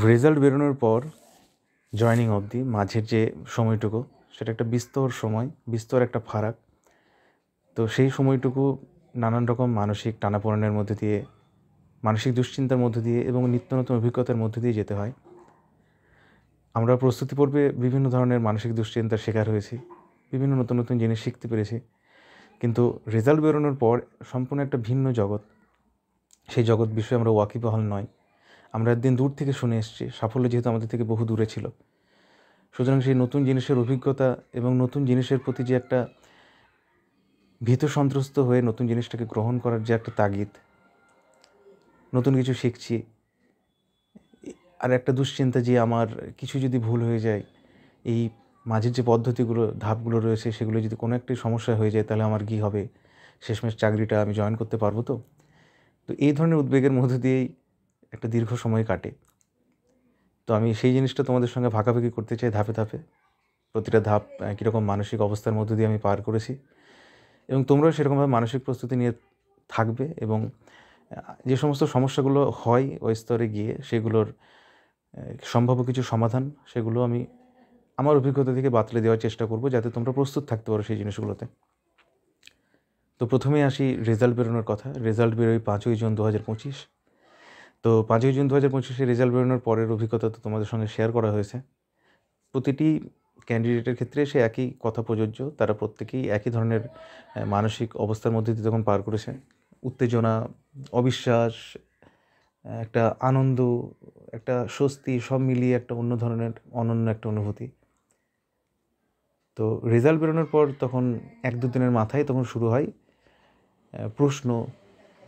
Result বেরোনোর পর joining অবধি মাঝের যে সময়টুকু, সেটা একটা বিস্তর একটা ফারাক। তো সেই সময়টুকু নানান রকম মানসিক টানাপোড়েনের মধ্যে দিয়ে, মানসিক দুশ্চিন্তার মধ্যে দিয়ে এবং নিত্য নতুন অভিজ্ঞতার মধ্যে দিয়ে যেতে হয়। আমরা প্রস্তুতি পর্বে বিভিন্ন ধরনের মানসিক দুশ্চিন্তার শিকার হয়েছি, বিভিন্ন নতুন নতুন জিনিস শিখতে পেরেছি। কিন্তু রেজাল্ট বেরোনোর পর সম্পূর্ণ একটা ভিন্ন জগৎ। সেই জগৎ বিষয়ে আমরা ওয়াকিবহাল নয়। আমরা একদিন দূর থেকে শুনে এসেছি, সাফল্য যেহেতু আমাদের থেকে বহু দূরে ছিল, সুতরাং সেই নতুন জিনিসের অভিজ্ঞতা এবং নতুন জিনিসের প্রতি যে একটা ভীত সন্ত্রস্ত হয়ে নতুন জিনিসটাকে গ্রহণ করার যে একটা তাগিদ, নতুন কিছু শিখছি, আর একটা দুশ্চিন্তা যে আমার কিছু যদি ভুল হয়ে যায়, এই মাঝের যে পদ্ধতিগুলো, ধাপগুলো রয়েছে, সেগুলো যদি কোনো একটি সমস্যা হয়ে যায় তাহলে আমার কী হবে, শেষমেশ চাকরিটা আমি জয়েন করতে পারবো তো? তো এই ধরনের উদ্বেগের মধ্যে দিয়েই একটা দীর্ঘ সময় কাটে। তো আমি সেই জিনিসটা তোমাদের সঙ্গে ভাগাভাগি করতে চাই ধাপে ধাপে। প্রতিটা ধাপ কীরকম মানসিক অবস্থার মধ্য দিয়ে আমি পার করেছি, এবং তোমরাও সেরকমভাবে মানসিক প্রস্তুতি নিয়ে থাকবে এবং যে সমস্ত সমস্যাগুলো হয় ওই স্তরে গিয়ে সেগুলোর সম্ভাব্য কিছু সমাধান, সেগুলো আমি আমার অভিজ্ঞতা থেকে বাতলে দেওয়ার চেষ্টা করব, যাতে তোমরা প্রস্তুত থাকতে পারো সেই জিনিসগুলোতে। তো প্রথমেই আসি রেজাল্ট বেরোনোর কথা। রেজাল্ট বেরোয় 5ই জুন 2025। তো 5ই জুন 2025 রেজাল্ট বেরোনোর পরের অভিজ্ঞতা তো তোমাদের সঙ্গে শেয়ার করা হয়েছে। প্রতিটি ক্যান্ডিডেটের ক্ষেত্রে সে একই কথা প্রযোজ্য। তারা প্রত্যেকেই একই ধরনের মানসিক অবস্থার মধ্যে দিয়ে তখন পার করেছে। উত্তেজনা, অবিশ্বাস, একটা আনন্দ, একটা স্বস্তি, সব মিলিয়ে একটা অন্য ধরনের অনন্য একটা অনুভূতি। তো রেজাল্ট বেরোনোর পর তখন 1-2 দিনের মাথায় তখন শুরু হয় প্রশ্ন,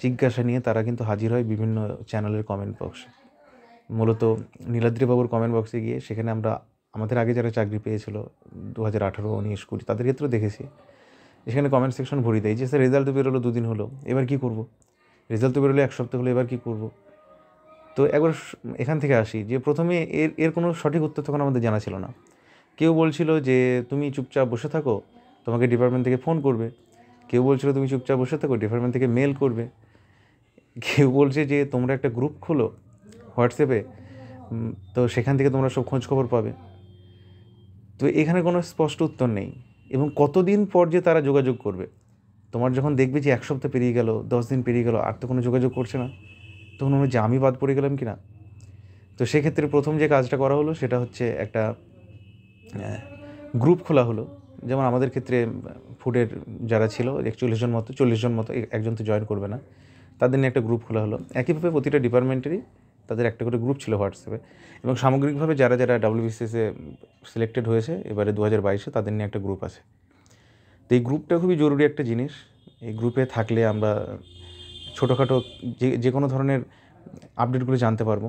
জিজ্ঞাসা নিয়ে তারা কিন্তু হাজির হয় বিভিন্ন চ্যানেলের কমেন্ট বক্সে। মূলত নীলাদ্রিবাবুর কমেন্ট বক্সে গিয়ে সেখানে আমরা আমাদের আগে যারা চাকরি পেয়েছিল 2018, 19, 20 তাদের ক্ষেত্রেও দেখেছি, সেখানে কমেন্ট সেকশন ভরিয়ে দেয় যে স্যার রেজাল্ট তো বেরোলো 2 দিন হলো, এবার কী করবো? রেজাল্ট তো বেরোলো 1 সপ্তাহ হলো, এবার কী করবো? তো একবার এখান থেকে আসি যে প্রথমে এর কোনো সঠিক উত্তর তখন আমাদের জানা ছিল না। কেউ বলছিল যে তুমি চুপচাপ বসে থাকো, তোমাকে ডিপার্টমেন্ট থেকে ফোন করবে। কেউ বলছিল তুমি চুপচাপ বসে থাকো, ডিপার্টমেন্ট থেকে মেল করবে। কেউ বলছে যে তোমরা একটা গ্রুপ খোলো হোয়াটসঅ্যাপে, তো সেখান থেকে তোমরা সব খোঁজখবর পাবে। তো এখানে কোনো স্পষ্ট উত্তর নেই, এবং কতদিন পর যে তারা যোগাযোগ করবে। তোমার যখন দেখবে যে 1 সপ্তাহ পেরিয়ে গেল, 10 দিন পেরিয়ে গেল, আর তো কোনো যোগাযোগ করছে না, তখন মনে হয় যে আমি বাদ পড়ে গেলাম কি না। তো সেক্ষেত্রে প্রথম যে কাজটা করা হলো সেটা হচ্ছে একটা গ্রুপ খোলা হলো। যেমন আমাদের ক্ষেত্রে ফুডের যারা ছিল 41 জন মতো, 40 জন মতো, একজন তো জয়েন করবে না, তাদের নিয়ে একটা গ্রুপ খোলা হলো। একইভাবে প্রতিটা ডিপার্টমেন্টেরই তাদের একটা করে গ্রুপ ছিল হোয়াটসঅ্যাপে, এবং সামগ্রিকভাবে যারা যারা WBCSে সিলেক্টেড হয়েছে এবারে 2022-এ, তাদের নিয়ে একটা গ্রুপ আছে। তো এই গ্রুপটা খুবই জরুরি একটা জিনিস। এই গ্রুপে থাকলে আমরা ছোটোখাটো যে কোনো ধরনের আপডেটগুলো জানতে পারবো।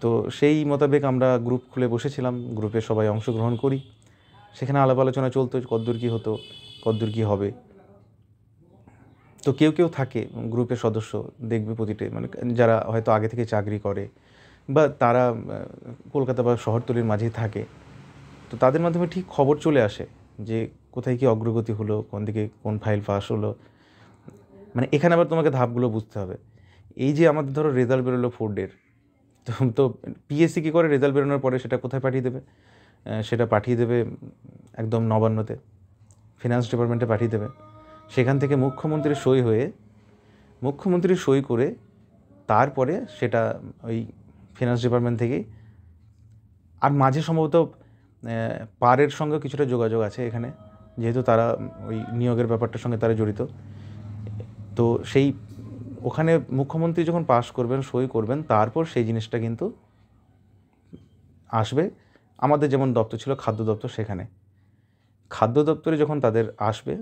তো সেই মোতাবেক আমরা গ্রুপ খুলে বসেছিলাম, গ্রুপে সবাই অংশগ্রহণ করি। সেখানে আলাপ আলোচনা চলতো কতদূর কী হতো, কতদূর কী হবে। তো কেউ কেউ থাকে গ্রুপের সদস্য, দেখবে প্রতিটি মানে যারা হয়তো আগে থেকে চাকরি করে বা তারা কলকাতা বা শহরতলির মাঝেই থাকে, তো তাদের মাধ্যমে ঠিক খবর চলে আসে যে কোথায় কী অগ্রগতি হলো, কোন দিকে কোন ফাইল পাস হলো। মানে এখানে আবার তোমাকে ধাপগুলো বুঝতে হবে। এই যে আমাদের ধরো রেজাল্ট বেরোলো 4 ডের, তো পিএসসি কী করে রেজাল্ট বেরোনোর পরে সেটা কোথায় পাঠিয়ে দেবে? সেটা পাঠিয়ে দেবে একদম নবান্নতে, ফিনান্স ডিপার্টমেন্টে পাঠিয়ে দেবে। সেখান থেকে মুখ্যমন্ত্রী সই করে তারপরে সেটা ওই ফিনান্স ডিপার্টমেন্ট থেকেই, আর মাঝে সম্ভবত পারের সঙ্গে কিছুটা যোগাযোগ আছে এখানে, যেহেতু তারা ওই নিয়োগের ব্যাপারটার সঙ্গে তারা জড়িত। তো সেই ওখানে মুখ্যমন্ত্রী যখন পাস করবেন, সই করবেন, তারপর সেই জিনিসটা কিন্তু আসবে। আমাদের যেমন দপ্তর ছিল খাদ্য দপ্তর, সেখানে খাদ্য দপ্তরে যখন তাদের আসবে,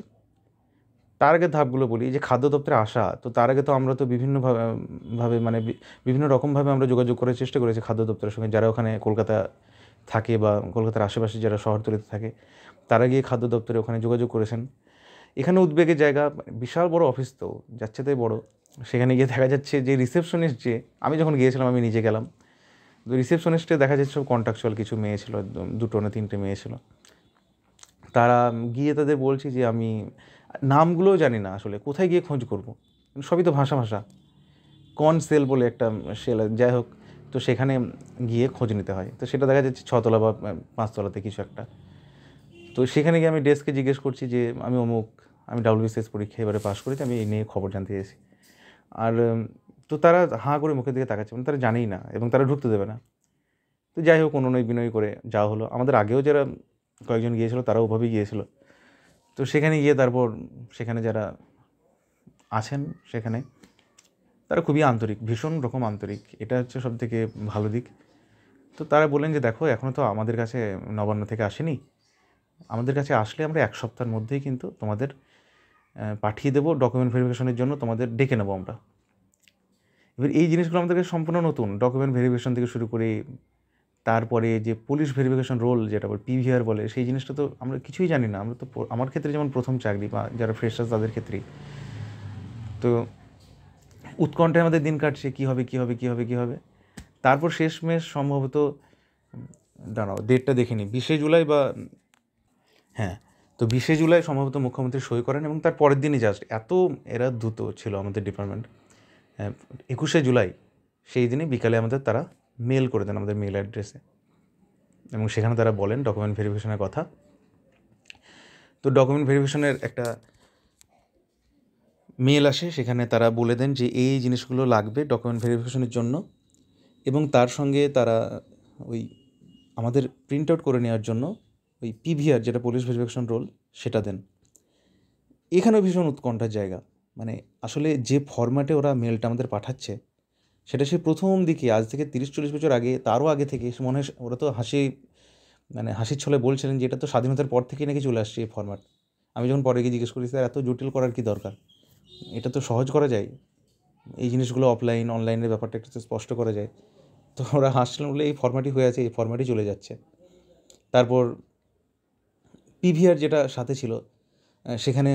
তার আগে ধাপগুলো বলি। যে খাদ্য দপ্তরে আসা, তো তার আগে তো আমরা তো বিভিন্নভাবে মানে বিভিন্ন রকমভাবে আমরা যোগাযোগ করার চেষ্টা করেছি খাদ্য দপ্তরের সঙ্গে, যারা ওখানে কলকাতা থাকে বা কলকাতার আশেপাশে যারা শহরতলিতে থাকে, তারা গিয়ে খাদ্য দপ্তরে ওখানে যোগাযোগ করেছেন। এখানে উদ্বেগের জায়গা, বিশাল বড় অফিস, তো যাচ্ছে তাই বড়। সেখানে গিয়ে দেখা যাচ্ছে যে রিসেপশনিস্ট, যে আমি যখন গিয়েছিলাম, আমি নিজে গেলাম, তো রিসেপশনিস্টে দেখা যাচ্ছে সব কন্ট্রাকচুয়াল কিছু মেয়ে ছিল, 2 না 3টে মেয়ে ছিল। তারা গিয়ে তাদের বলছি যে আমি নামগুলোও জানি না আসলে, কোথায় গিয়ে খোঁজ করব, সবই তো ভাষা। কনসেল বলে একটা সেল, যাই হোক, তো সেখানে গিয়ে খোঁজ নিতে হয়। তো সেটা দেখা যাচ্ছে 6 তলা বা 5 তলাতে কিছু একটা। তো সেখানে গিয়ে আমি ডেস্কে জিজ্ঞেস করছি যে আমি অমুক, আমি WBCS পরীক্ষা এবারে পাশ করেছি, আমি এই নিয়ে খবর জানতে চেয়েছি। আর তো তারা হাঁ করে মুখের দিকে তাকাচ্ছে, মানে তারা জানেই না এবং তারা ঢুকতে দেবে না। তো যাই হোক অনুনয় বিনয় করে যাওয়া হলো। আমাদের আগেও যারা কয়েকজন গিয়েছিল তারাও ওভাবেই গিয়েছিল। তো সেখানে গিয়ে তারপর সেখানে যারা আছেন সেখানে তারা খুবই আন্তরিক, ভীষণ রকম আন্তরিক। এটা হচ্ছে সবথেকে ভালো দিক। তো তারা বললেন যে দেখো এখনও তো আমাদের কাছে নবান্ন থেকে আসেনি, আমাদের কাছে আসলে আমরা 1 সপ্তাহের মধ্যেই কিন্তু তোমাদের পাঠিয়ে দেবো ডকুমেন্ট ভেরিফিকেশনের জন্য, তোমাদের ডেকে নেবো আমরা। এবার এই জিনিসগুলো আমাদের কাছে সম্পূর্ণ নতুন। ডকুমেন্ট ভেরিফিকেশন থেকে শুরু করে তারপরে যে পুলিশ ভেরিফিকেশন রোল যেটা বলে PVR বলে, সেই জিনিসটা তো আমরা কিছুই জানি না। আমরা তো আমার ক্ষেত্রে যেমন প্রথম চাকরি বা যারা ফ্রেশার্স তাদের ক্ষেত্রেই তো উৎকণ্ঠায় আমাদের দিন কাটছে, কী হবে কী হবে কী হবে কী হবে। তারপর শেষমেশ সম্ভবত দাঁড়াও ডেটটা দেখে নিই, 20শে জুলাই বা হ্যাঁ, তো 20শে জুলাই সম্ভবত মুখ্যমন্ত্রী সই করেন এবং তার পরের দিনই জাস্ট এত এরা দ্রুত ছিল আমাদের ডিপার্টমেন্ট। 21শে জুলাই সেই দিনই বিকালে আমাদের তারা মেল করে দেন আমাদের মেল অ্যাড্রেসে এবং সেখানে তারা বলেন ডকুমেন্ট ভেরিফিকেশনের কথা। তো ডকুমেন্ট ভেরিফিকেশনের একটা মেল আসে, সেখানে তারা বলে দেন যে এই জিনিসগুলো লাগবে ডকুমেন্ট ভেরিফিকেশনের জন্য এবং তার সঙ্গে তারা ওই আমাদের প্রিন্ট আউট করে নেওয়ার জন্য ওই PVR যেটা পুলিশ ভেরিফিকেশন রোল সেটা দেন। এখানেও ভীষণ উৎকণ্ঠার জায়গা, মানে আসলে যে ফরম্যাটে ওরা মেলটা আমাদের পাঠাচ্ছে সেটা সেই প্রথম দিকে আজ থেকে 30-40 বছর আগে, তারও আগে থেকে মনে হয় ওরা তো হাসির ছলে বলছিলেন যে এটা তো স্বাধীনতার পর থেকেই নাকি চলে আসছে এই ফরম্যাট। আমি যখন পরে গিয়ে জিজ্ঞেস করি স্যার এত জটিল করার কী দরকার, এটা তো সহজ করা যায়, এই জিনিসগুলো অফলাইন অনলাইনের ব্যাপারটা একটু স্পষ্ট করা যায়। তো ওরা হাসলেন, বলে এই ফরম্যাটই হয়ে আছে, এই ফরম্যাটই চলে যাচ্ছে। তারপর PVR যেটা সাথে ছিল সেখানে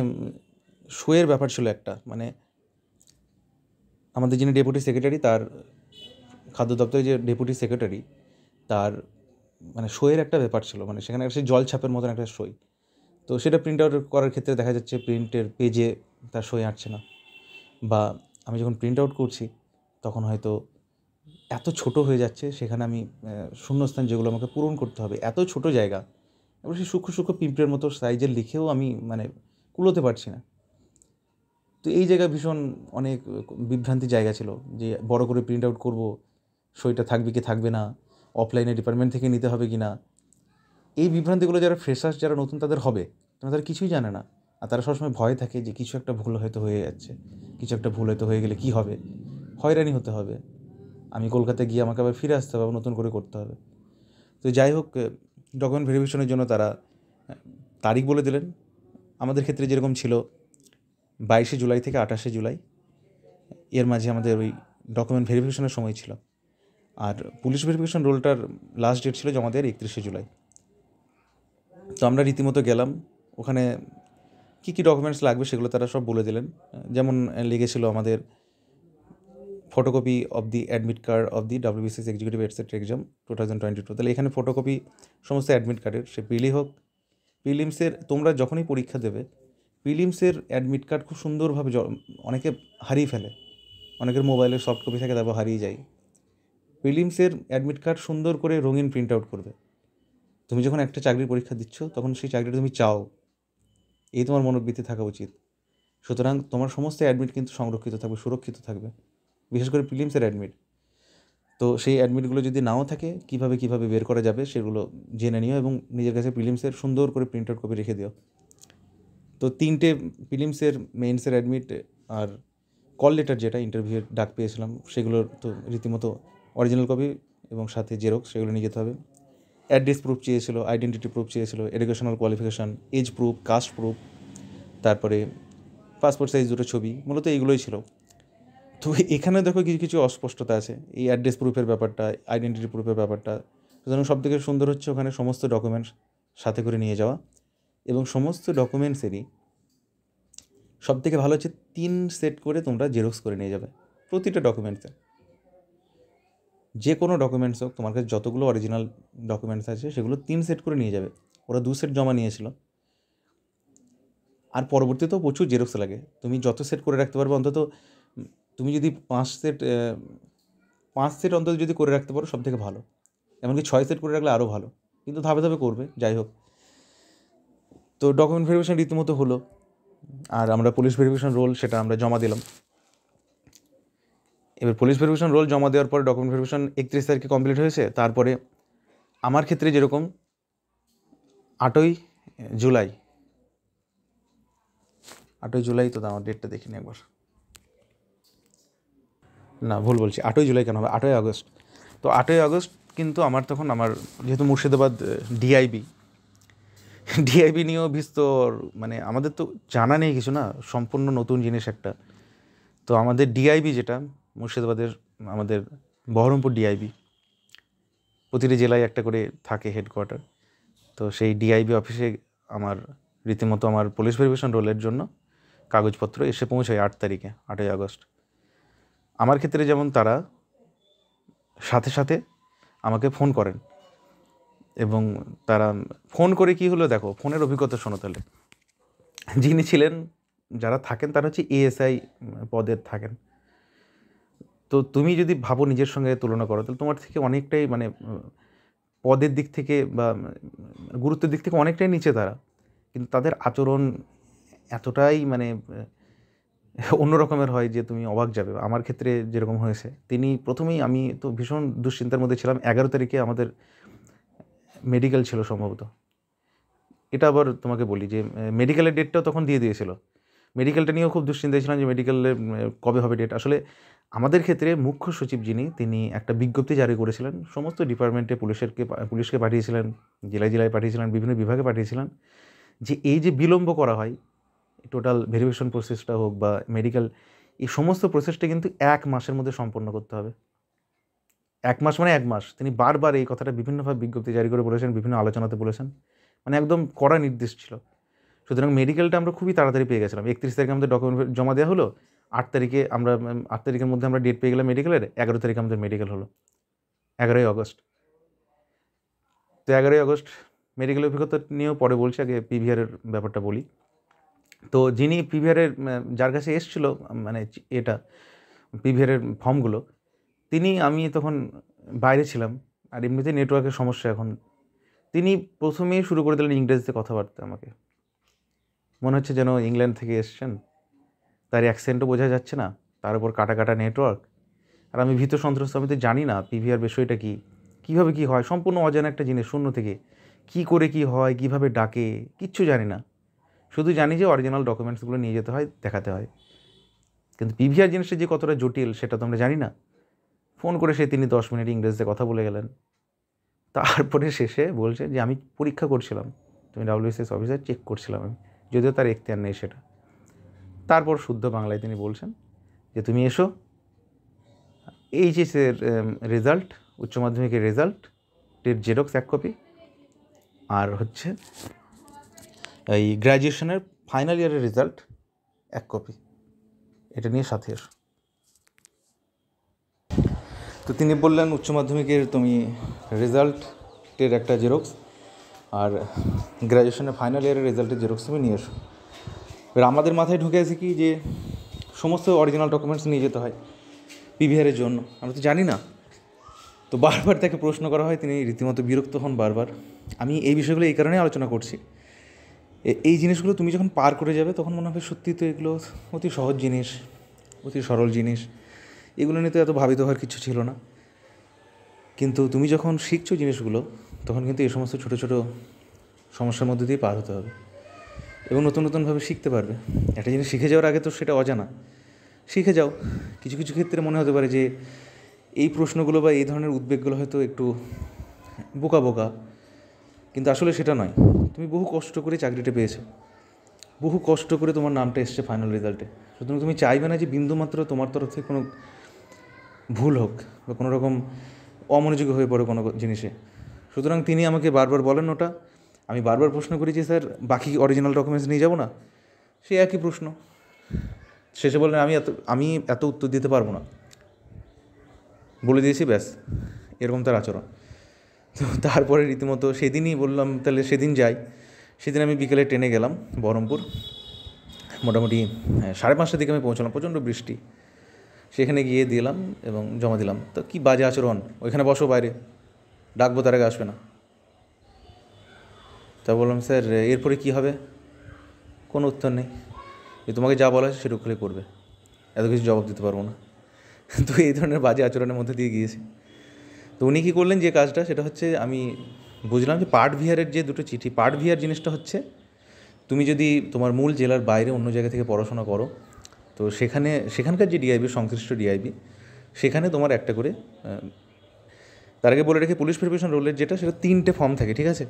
সইয়ের ব্যাপার ছিল একটা, মানে আমাদের যিনি ডেপুটি সেক্রেটারি, তার খাদ্য দপ্তরের যে ডেপুটি সেক্রেটারি, তার মানে সইয়ের একটা ব্যাপার ছিল, মানে সেখানে একটা জল ছাপের মতন একটা সই। তো সেটা প্রিন্ট আউট করার ক্ষেত্রে দেখা যাচ্ছে প্রিন্টের পেজে তার সই আঁটছে না, বা আমি যখন প্রিন্ট আউট করছি তখন হয়তো এত ছোট হয়ে যাচ্ছে, সেখানে আমি শূন্যস্থান যেগুলো আমাকে পূরণ করতে হবে, এত ছোট জায়গা, এবার সেই সূক্ষ্ম সূক্ষ্ম পিঁপড়ের মতো সাইজের লিখেও আমি মানে কুলোতে পারছি না। তো এই জায়গায় ভীষণ অনেক বিভ্রান্তির জায়গা ছিল যে বড় করে প্রিন্ট আউট করবো, সইটা থাকবে কি থাকবে না, অফলাইনে ডিপার্টমেন্ট থেকে নিতে হবে কি না। এই বিভ্রান্তিগুলো যারা ফ্রেশার্স, যারা নতুন তাদের হবে, তারা কিছুই জানে না। আর তারা সবসময় ভয় থাকে যে কিছু একটা ভুল হয়তো হয়ে যাচ্ছে, কিছু একটা ভুল হয়তো হয়ে গেলে কী হবে, হয়রানি হতে হবে, আমি কলকাতায় গিয়ে আমাকে আবার ফিরে আসতে হবে, নতুন করে করতে হবে। তো যাই হোক, ডকুমেন্ট ভেরিফিকেশনের জন্য তারা তারিখ বলে দিলেন। আমাদের ক্ষেত্রে যেরকম ছিল 22শে জুলাই থেকে 28শে জুলাই, এর মাঝে আমাদের ওই ডকুমেন্ট ভেরিফিকেশনের সময় ছিল। আর পুলিশ ভেরিফিকেশন রোলটার লাস্ট ডেট ছিল জমা দেওয়ার 31শে জুলাই। তো আমরা রীতিমতো গেলাম ওখানে, কী কী ডকুমেন্টস লাগবে সেগুলো তারা সব বলে দিলেন। যেমন লেগেছিল আমাদের photocopy of the admit card of the WBCS executive etcetera exam 2022। তাহলে এখানে ফটোকপি সমস্ত অ্যাডমিট কার্ডের, সে প্রিলি হোক প্রিলিমসের, তোমরা যখনই পরীক্ষা দেবে প্রিলিমসের অ্যাডমিট কার্ড খুব সুন্দরভাবে অনেকে হারিয়ে ফেলে, অনেকের মোবাইলের সফট কপি থাকে তারপর হারিয়ে যায়। প্রিলিমসের অ্যাডমিট কার্ড সুন্দর করে রঙিন প্রিন্ট আউট করবে। তুমি যখন একটা চাকরির পরীক্ষা দিচ্ছ তখন সেই চাকরিটা তুমি চাও, এই তোমার মনোবৃত্তি থাকা উচিত। সুতরাং তোমার সমস্ত অ্যাডমিট কিন্তু সংরক্ষিত থাকবে, সুরক্ষিত থাকবে, বিশেষ করে প্রিলিমসের অ্যাডমিট। তো সেই অ্যাডমিটগুলো যদি নাও থাকে কীভাবে বের করা যাবে সেগুলো জেনে নিও এবং নিজের কাছে প্রিলিমসের সুন্দর করে প্রিন্ট আউট কপি রেখে দিও। তো 3টে প্রিলিমসের, মেইনসের অ্যাডমিট আর কল লেটার যেটা ইন্টারভিউয়ের ডাক পেয়েছিলাম, সেগুলোর তো রীতিমতো অরিজিনাল কপি এবং সাথে জেরক্স, সেগুলো নিয়ে যেতে হবে। অ্যাড্রেস প্রুফ চেয়েছিল, আইডেন্টিটি প্রুফ চেয়েছিল, educational qualification, age proof, caste proof, তারপরে পাসপোর্ট সাইজ 2টো ছবি, মূলত এইগুলোই ছিল। তো এখানে দেখো কিছু কিছু অস্পষ্টতা আছে, এই অ্যাড্রেস প্রুফের ব্যাপারটা, আইডেন্টিটি প্রুফের ব্যাপারটা। সুতরাং সবথেকে সুন্দর হচ্ছে ওখানে সমস্ত ডকুমেন্টস সাথে করে নিয়ে যাওয়া, এবং সমস্ত ডকুমেন্টসেরই সবথেকে ভালো হচ্ছে 3 সেট করে তোমরা জেরক্স করে নিয়ে যাবে প্রতিটা ডকুমেন্টসে। যে কোনো ডকুমেন্টস হোক, তোমার কাছে যতগুলো অরিজিনাল ডকুমেন্টস আছে সেগুলো 3 সেট করে নিয়ে যাবে। ওরা 2 সেট জমা নিয়েছিল। আর পরবর্তীতেও প্রচুর জেরক্স লাগে, তুমি যত সেট করে রাখতে পারবে, অন্তত তুমি যদি 5 সেট 5 সেট অন্তত যদি করে রাখতে পারো সব থেকে ভালো, এমনকি 6 সেট করে রাখলে আরও ভালো, কিন্তু ধাপে ধাপে করবে। যাই হোক, তো ডকুমেন্ট ভেরিফিকেশন রীতিমতো হলো, আর আমরা পুলিশ ভেরিফিকেশন রোল সেটা আমরা জমা দিলাম। এবার পুলিশ ভেরিফিকেশন রোল জমা দেওয়ার পরে ডকুমেন্ট ভেরিফিকেশন 31 তারিখে কমপ্লিট হয়েছে। তারপরে আমার ক্ষেত্রে যেরকম 8ই জুলাই, তো আমার ডেটটা দেখিনি একবার, না ভুল বলছি, 8ই জুলাই কেন হবে, 8ই আগস্ট। তো 8ই আগস্ট কিন্তু আমার তখন আমার যেহেতু মুর্শিদাবাদ ডিআইবি নিয়েও বিস্তর, মানে আমাদের তো জানা নেই কিছু, না সম্পূর্ণ নতুন জিনিস একটা। তো আমাদের ডিআইবি যেটা মুর্শিদাবাদের, আমাদের বহরমপুর ডিআইবি, প্রতিটি জেলায় একটা করে থাকে হেডকোয়ার্টার। তো সেই ডিআইবি অফিসে আমার রীতিমতো আমার পুলিশ ভেরিফিকেশন রোলের জন্য কাগজপত্র এসে পৌঁছায় 8 তারিখে, 8ই আগস্ট। আমার ক্ষেত্রে যেমন তারা সাথে সাথে আমাকে ফোন করেন, এবং তারা ফোন করে কী হলো দেখো, ফোনের অভিজ্ঞতা শোনো তাহলে। যিনি ছিলেন, যারা থাকেন তারা হচ্ছে এএসআই পদের থাকেন। তো তুমি যদি ভাবো নিজের সঙ্গে তুলনা করো, তাহলে তোমার থেকে অনেকটাই, মানে পদের দিক থেকে বা গুরুত্বের দিক থেকে অনেকটাই নিচে তারা, কিন্তু তাদের আচরণ এতটাই মানে অন্য রকমের হয় যে তুমি অবাক যাবে। আমার ক্ষেত্রে যেরকম হয়েছে, তিনি প্রথমেই, আমি তো ভীষণ দুশ্চিন্তার মধ্যে ছিলাম। 11 তারিখে আমাদের মেডিকেল ছিল সম্ভবত। এটা আবার তোমাকে বলি যে মেডিকেলের ডেটটাও তখন দিয়ে দিয়েছিল। মেডিকেলটা নিয়েও খুব দুশ্চিন্তায় ছিলাম যে মেডিকেলের কবে হবে ডেট। আসলে আমাদের ক্ষেত্রে মুখ্য সচিব যিনি, তিনি একটা বিজ্ঞপ্তি জারি করেছিলেন, সমস্ত ডিপার্টমেন্টে পুলিশকে পাঠিয়েছিলেন, জেলায় জেলায় পাঠিয়েছিলেন, বিভিন্ন বিভাগে পাঠিয়েছিলেন, যে এই যে বিলম্ব করা হয় টোটাল ভেরিফিকেশন প্রসেসটা হোক বা মেডিকেল, এই সমস্ত প্রসেসটা কিন্তু 1 মাসের মধ্যে সম্পন্ন করতে হবে। 1 মাস মানে 1 মাস। তিনি বারবার এই কথাটা বিভিন্নভাবে বিজ্ঞপ্তি জারি করে বলেছেন, বিভিন্ন আলোচনাতে বলেছেন, মানে একদম কড়া নির্দেশ ছিল। সুতরাং মেডিকেলটা আমরা খুবই তাড়াতাড়ি পেয়ে গেছিলাম। 31 তারিখে আমাদের ডকুমেন্ট জমা দেওয়া হলো, 8 তারিখের মধ্যে আমরা ডেট পেয়ে গেলাম মেডিকেলের। 11 তারিখে আমাদের মেডিকেল হলো, 11ই আগস্ট। তো 11ই আগস্ট মেডিকেলের অভিজ্ঞতা নিয়েও পরে বলছি, আগে পিভিআরের ব্যাপারটা বলি। তো যিনি পিভিআরের, যার কাছে এসেছিলো মানে এটা পিভিআরের ফর্মগুলো, আমি তখন বাইরে ছিলাম, আর এমনিতে নেটওয়ার্কের সমস্যা এখন। তিনি প্রথমেই শুরু করে দিলেন ইংরেজিতে কথাবার্তা। আমাকে মনে হচ্ছে যেন ইংল্যান্ড থেকে এসছেন, তার অ্যাকসেন্টও বোঝা যাচ্ছে না, তার উপর কাটা কাটা নেটওয়ার্ক। আর আমি ভীত সন্ত্রস্ত, আমি তো জানি না পিভিআর বিষয়টা কী, কীভাবে কী হয়, সম্পূর্ণ অজানা একটা জিনিস, শূন্য থেকে কী করে কী হয়, কীভাবে ডাকে, কিচ্ছু জানি না। শুধু জানি যে অরিজিনাল ডকুমেন্টসগুলো নিয়ে যেতে হয়, দেখাতে হয়, কিন্তু পিভিআর জিনিসটা যে কতটা জটিল সেটা তো আমরা জানি না। ফোন করে তিনি 10 মিনিট ইংরেজিতে কথা বলে গেলেন। তারপরে শেষে বলছে যে আমি পরীক্ষা করছিলাম, তুমি ডাব্লিউবিসিএস অফিসার, চেক করছিলাম আমি, যদিও তার এখতিয়ার নেই সেটা। তারপর শুদ্ধ বাংলায় তিনি বলছেন যে তুমি এসো, এইচএসের রেজাল্ট, উচ্চ মাধ্যমিকের রেজাল্টের জেরক্স 1 কপি, আর হচ্ছে এই গ্র্যাজুয়েশনের ফাইনাল ইয়ারের রেজাল্ট 1 কপি, এটা নিয়ে সাথে এসো। তো তিনি বললেন উচ্চ মাধ্যমিকের তুমি রেজাল্টের একটা জেরক্স আর গ্র্যাজুয়েশনের ফাইনাল ইয়ারের রেজাল্টের জেরক্স তুমি নিয়ে এসো। এবার আমাদের মাথায় ঢুকে আছে কি যে সমস্ত অরিজিনাল ডকুমেন্টস নিয়ে যেতে হয় পিভিআরের জন্য, আমরা তো জানি না। তো বারবার তাকে প্রশ্ন করা হয়, তিনি রীতিমতো বিরক্ত হন বারবার। আমি এই বিষয়গুলো এই কারণেই আলোচনা করছি, এই জিনিসগুলো তুমি যখন পার করে যাবে তখন মনে হবে সত্যি তো এগুলো অতি সহজ জিনিস, অতি সরল জিনিস, এগুলো নিয়ে তো এত ভাবিত হওয়ার কিছু ছিল না। কিন্তু তুমি যখন শিখছো জিনিসগুলো, তখন কিন্তু এই সমস্ত ছোটো ছোটো সমস্যার মধ্যে দিয়ে পার হতে হবে এবং নতুন নতুনভাবে শিখতে পারবে। একটা জিনিস শিখে যাওয়ার আগে তো সেটা অজানা, শিখে যাও। কিছু কিছু ক্ষেত্রে মনে হতে পারে যে এই প্রশ্নগুলো বা এই ধরনের উদ্বেগগুলো হয়তো একটু বোকা বোকা, কিন্তু আসলে সেটা নয়। তুমি বহু কষ্ট করে চাকরিটা পেয়েছো, বহু কষ্ট করে তোমার নামটা এসছে ফাইনাল রেজাল্টে, সুতরাং তুমি চাইবে না যে বিন্দুমাত্র তোমার তরফ থেকে কোনো ভুল হোক বা কোনো রকম অমনোযোগী হয়ে পড়ে কোনো জিনিসে। সুতরাং তিনি আমাকে বারবার বলেন ওটা, আমি বারবার প্রশ্ন করি যে স্যার বাকি অরিজিনাল ডকুমেন্টস নিয়ে যাবো না, সে একই প্রশ্ন। শেষে বললেন আমি এত উত্তর দিতে পারবো না, বলে দিয়েছি, ব্যাস, এরকম তার আচরণ। তো তারপরে রীতিমতো সেদিনই বললাম তাহলে সেদিন যাই। সেদিন আমি বিকেলে ট্রেনে গেলাম বহরমপুর, মোটামুটি 5:30টার দিকে আমি পৌঁছলাম। প্রচণ্ড বৃষ্টি, সেখানে গিয়ে দিলাম এবং জমা দিলাম। তো কী বাজে আচরণ, ওইখানে বসো, বাইরে ডাকবো, তার আগে আসবে না। তা বললাম স্যার এরপরে কী হবে? কোনো উত্তর নেই, যে তোমাকে যা বলা হয়েছে সেটুকুই করবে, এত কিছু জবাব দিতে পারবো না। তো এই ধরনের বাজে আচরণের মধ্যে দিয়ে গিয়েছে। তো উনি কী করলেন, যে কাজটা, সেটা হচ্ছে আমি বুঝলাম যে পার্ট ভিআরের যে দুটো চিঠি, পার্ট ভিআর জিনিসটা হচ্ছে তুমি যদি তোমার মূল জেলার বাইরে অন্য জায়গা থেকে পড়াশোনা করো, তো সেখানকার যে ডিআইবি, সংশ্লিষ্ট ডিআইবি, সেখানে তোমার একটা করে, তার আগে বলে রেখে, পুলিশ ভেরিফিকেশন রোলের যেটা, সেটা 3টে ফর্ম থাকে, ঠিক আছে?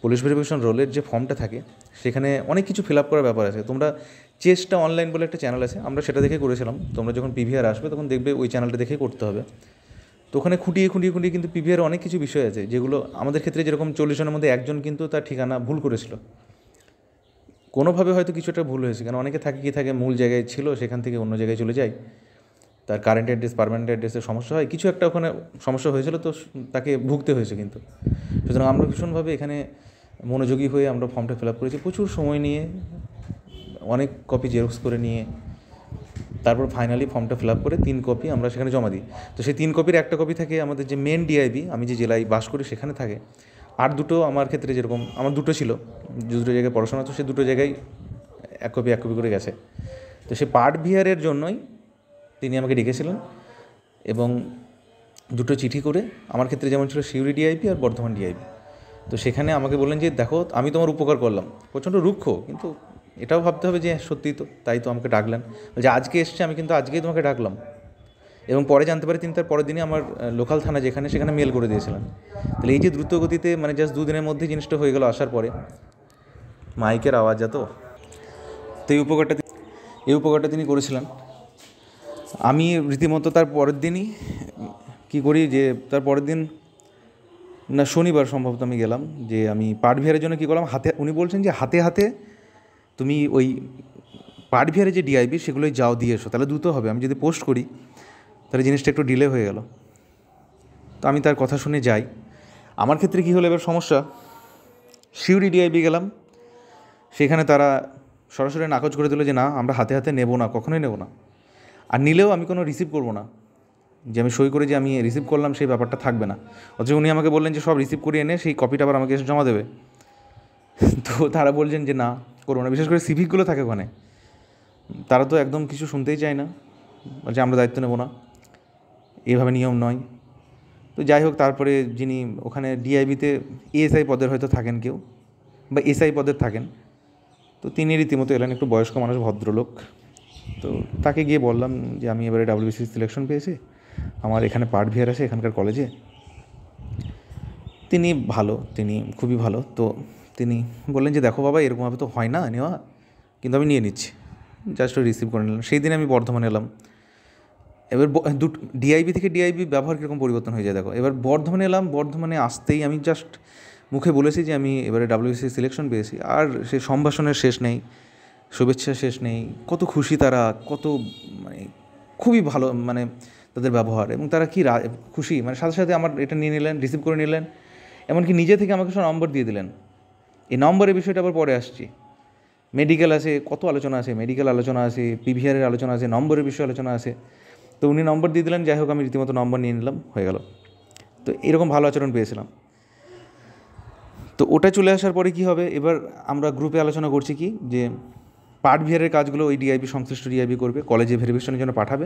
পুলিশ ভেরিফিকেশন রোলের যে ফর্মটা থাকে সেখানে অনেক কিছু ফিল আপ করার ব্যাপার আছে। তোমরা চেষ্টা অনলাইন বলে একটা চ্যানেল আছে, আমরা সেটা দেখে করেছিলাম। তোমরা যখন পিভিআর আসবে তখন দেখবে ওই চ্যানেলটা দেখেই করতে হবে। তো ওখানে খুঁটিয়ে কিন্তু পিভিআর অনেক কিছু বিষয় আছে যেগুলো আমাদের ক্ষেত্রে, যেরকম 40 জনের মধ্যে একজন কিন্তু তার ঠিকানা ভুল করেছিল, কোনোভাবে হয়তো কিছুটা ভুল হয়েছে। কারণ অনেকে থাকে মূল জায়গায় ছিল, সেখান থেকে অন্য জায়গায় চলে যায়, তার কারেন্ট অ্যাড্রেস, পার্মানেন্ট অ্যাড্রেসের সমস্যা হয়, কিছু একটা ওখানে সমস্যা হয়েছিল, তো তাকে ভুগতে হয়েছে। কিন্তু সুতরাং আমরা ভীষণভাবে এখানে মনোযোগী হয়ে আমরা ফর্মটা ফিল আপ করেছি, প্রচুর সময় নিয়ে, অনেক কপি জেরক্স করে নিয়ে, তারপর ফাইনালি ফর্মটা ফিল আপ করে 3 কপি আমরা সেখানে জমা দিই। তো সেই 3 কপির একটা কপি থাকে আমাদের যে মেন ডিআইবি, আমি যে জেলায় বাস করি সেখানে থাকে। আর দুটো আমার ক্ষেত্রে, যেরকম আমার দুটো ছিল, দুটো জায়গায় পড়াশোনা, তো সে দুটো জায়গায় এক কপি করে গেছে। তো সে পার্ট ভিআরের জন্যই তিনি আমাকে ডেকেছিলেন এবং দুটো চিঠি করে, আমার ক্ষেত্রে যেমন ছিল সিউড়ি ডিআইবি আর বর্ধমান ডিআইবি, তো সেখানে আমাকে বললেন যে দেখো, আমি তোমার উপকার করলাম, প্রচণ্ড রুক্ষ, কিন্তু এটাও ভাবতে হবে যে সত্যিই তো, তাই তো আমাকে ডাকলেন, যে আজকে এসছে, আমি কিন্তু আজকেই তোমাকে ডাকলাম। এবং পরে জানতে পারি তিনি তার পরের দিনই আমার লোকাল থানা সেখানে মেল করে দিয়েছিলেন। তাহলে এই যে দ্রুত গতিতে, মানে জাস্ট 2 দিনের মধ্যেই জিনিসটা হয়ে গেল। আসার পরে মাইকের আওয়াজ যেত, তো এই উপকারটা তিনি করেছিলেন। আমি রীতিমতো তার পরের দিনই কী করি, যে তার পরের দিন না, শনিবার সম্ভবত আমি গেলাম, যে আমি পার্ট ভিআরের জন্য কী করলাম, উনি বলছেন যে হাতে তুমি ওই পার্ট ভিআরের যে ডিআইবি সেগুলোই যাও দিয়ে এসো, তাহলে দ্রুত হবে। আমি যদি পোস্ট করি তাহলে জিনিসটা একটু ডিলে হয়ে গেল। তো আমি তার কথা শুনে যাই। আমার ক্ষেত্রে কী হলো এবার সমস্যা, সিউড়ি ডিআইবি গেলাম, সেখানে তারা সরাসরি নাকচ করে দিল যে না, আমরা হাতে নেব না, কখনোই নেব না, আর নিলেও আমি কোনো রিসিভ করব না, যে আমি সই করে যে আমি রিসিভ করলাম সেই ব্যাপারটা থাকবে না। অথচ উনি আমাকে বললেন যে সব রিসিভ করে এনে সেই কপিটা আবার আমাকে এসে জমা দেবে। তো তারা বলছেন যে না, করবো না। বিশেষ করে সিভিকগুলো থাকে ওখানে, তারা তো একদম কিছু শুনতেই চায় না, যে আমরা দায়িত্ব নেব না, এইভাবে নিয়ম নয়। তো যাই হোক, তারপরে যিনি ওখানে ডিআইবিতে এএসআই পদের হয়তো থাকেন কেউ, বা এসআই পদের থাকেন, তো তিনি রীতিমতো এলেন, একটু বয়স্ক মানুষ, ভদ্রলোক। তো তাকে গিয়ে বললাম যে আমি এবারে ডাব্লিউবিসি সিলেকশন পেয়েছি, আমার এখানে পার্ট ভিআর আছে এখানকার কলেজে। তিনি খুবই ভালো। তো তিনি বললেন যে দেখো বাবা, এরকমভাবে তো হয় না নেওয়া, কিন্তু আমি নিয়ে নিচ্ছি, জাস্ট রিসিভ করে নিলাম। সেই দিন আমি বর্ধমানে এলাম। এবার ডিআইবি থেকে ডিআইবি ব্যবহার কীরকম পরিবর্তন হয়ে যায় দেখো। এবার বর্ধমানে এলাম, বর্ধমানে আসতেই আমি জাস্ট মুখে বলেছি যে আমি এবারে ডাব্লিউবিসি সিলেকশন পেয়েছি, আর সে সম্ভাষণের শেষ নেই, শুভেচ্ছা শেষ নেই, কত খুশি তারা, কত মানে খুবই ভালো, মানে তাদের ব্যবহার, এবং তারা কী খুশি, মানে সাথে সাথে আমার এটা নিয়ে নিলেন, রিসিভ করে নিলেন, এমনকি নিজে থেকে আমাকে সব নম্বর দিয়ে দিলেন। এই নম্বরের বিষয়টা আবার পরে আসছি। মেডিকেল আছে, কত আলোচনা আছে, মেডিকেল আলোচনা আছে, পিভিআরের আলোচনা আছে, নম্বরের বিষয়ে আলোচনা আছে। তো উনি নম্বর দিয়ে দিলেন, যাই হোক আমি রীতিমতো নম্বর নিয়ে নিলাম, হয়ে গেল। তো এরকম ভালো আচরণ পেয়েছিলাম। তো ওটা চলে আসার পরে কী হবে, এবার আমরা গ্রুপে আলোচনা করছি কি, যে পার্ট ভিআরের কাজগুলো ওই ডিআইবি, সংশ্লিষ্ট ডিআইবি করবে, কলেজে ভেরিফিকেশনের জন্য পাঠাবে,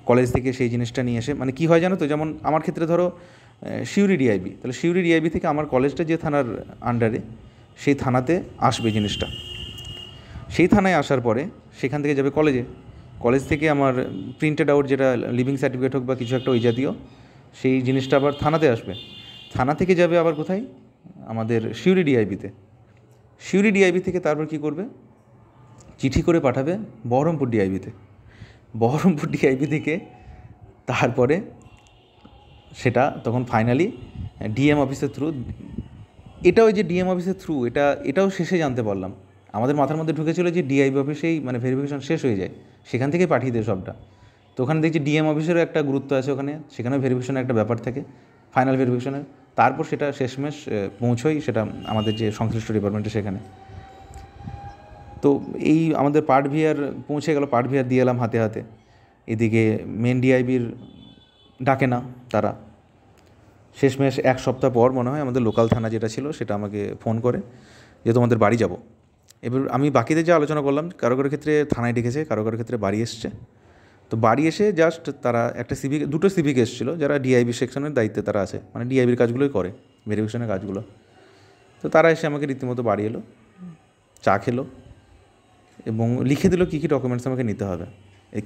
কলেজ থেকে সেই জিনিসটা নিয়ে এসে, মানে কী হয় জানো তো, যেমন আমার ক্ষেত্রে ধরো সিউড়ি ডিআইবি, তাহলে সিউড়ি ডিআইবি থেকে আমার কলেজটা যে থানার আন্ডারে, সেই থানাতে আসবে জিনিসটা। সেই থানায় আসার পরে সেখান থেকে যাবে কলেজে, কলেজ থেকে আমার প্রিন্টেড আউট যেটা লিভিং সার্টিফিকেট হোক বা কিছু একটা ওই জাতীয়, সেই জিনিসটা আবার থানাতে আসবে। থানা থেকে যাবে আবার কোথায়, আমাদের সিউড়ি ডিআইবিতে। সিউড়ি ডিআইবি থেকে তারপর কী করবে, চিঠি করে পাঠাবে বহরমপুর ডিআইবিতে। বহরমপুর ডিআইবি থেকে তারপরে সেটা তখন ফাইনালি ডিএম অফিসের থ্রু, এটা ওই যে ডিএম অফিসের থ্রু, এটাও শেষে জানতে পারলাম। আমাদের মাথার মধ্যে ঢুকেছিল যে ডিআইবি অফিসেই মানে ভেরিফিকেশন শেষ হয়ে যায়, সেখান থেকেই পাঠিয়ে দেয় সবটা। তো ওখানে দেখছি ডিএম অফিসেরও একটা গুরুত্ব আছে ওখানে, সেখানেও ভেরিফিকেশনের একটা ব্যাপার থাকে, ফাইনাল ভেরিফিকেশনের। তারপর সেটা শেষমেশ পৌঁছই সেটা আমাদের যে সংশ্লিষ্ট ডিপার্টমেন্টে সেখানে। তো এই আমাদের পার্ট ভিআর পৌঁছে গেল, পার্ট ভিআর দিয়ে এলাম হাতে। এদিকে মেন ডিআইবির ডাকে না তারা। শেষমেশ 1 সপ্তাহ পর মনে হয় আমাদের লোকাল থানা যেটা ছিল সেটা আমাকে ফোন করে যে তোমাদের বাড়ি যাব। এবার আমি বাকিদের যে আলোচনা করলাম, কারো কারো ক্ষেত্রে থানায় ডেকেছে, কারো কারো ক্ষেত্রে বাড়ি এসছে। তো বাড়ি এসে জাস্ট তারা একটা দুটো সিভিক এসেছিলো, যারা ডিআইবি সেকশনের দায়িত্বে তারা আছে, মানে ডিআইবির কাজগুলোই করে, ভেরিফিকেশনের কাজগুলো। তো তারা এসে আমাকে রীতিমতো বাড়ি এলো, চা খেলো এবং লিখে দিল কী কী ডকুমেন্টস আমাকে নিতে হবে।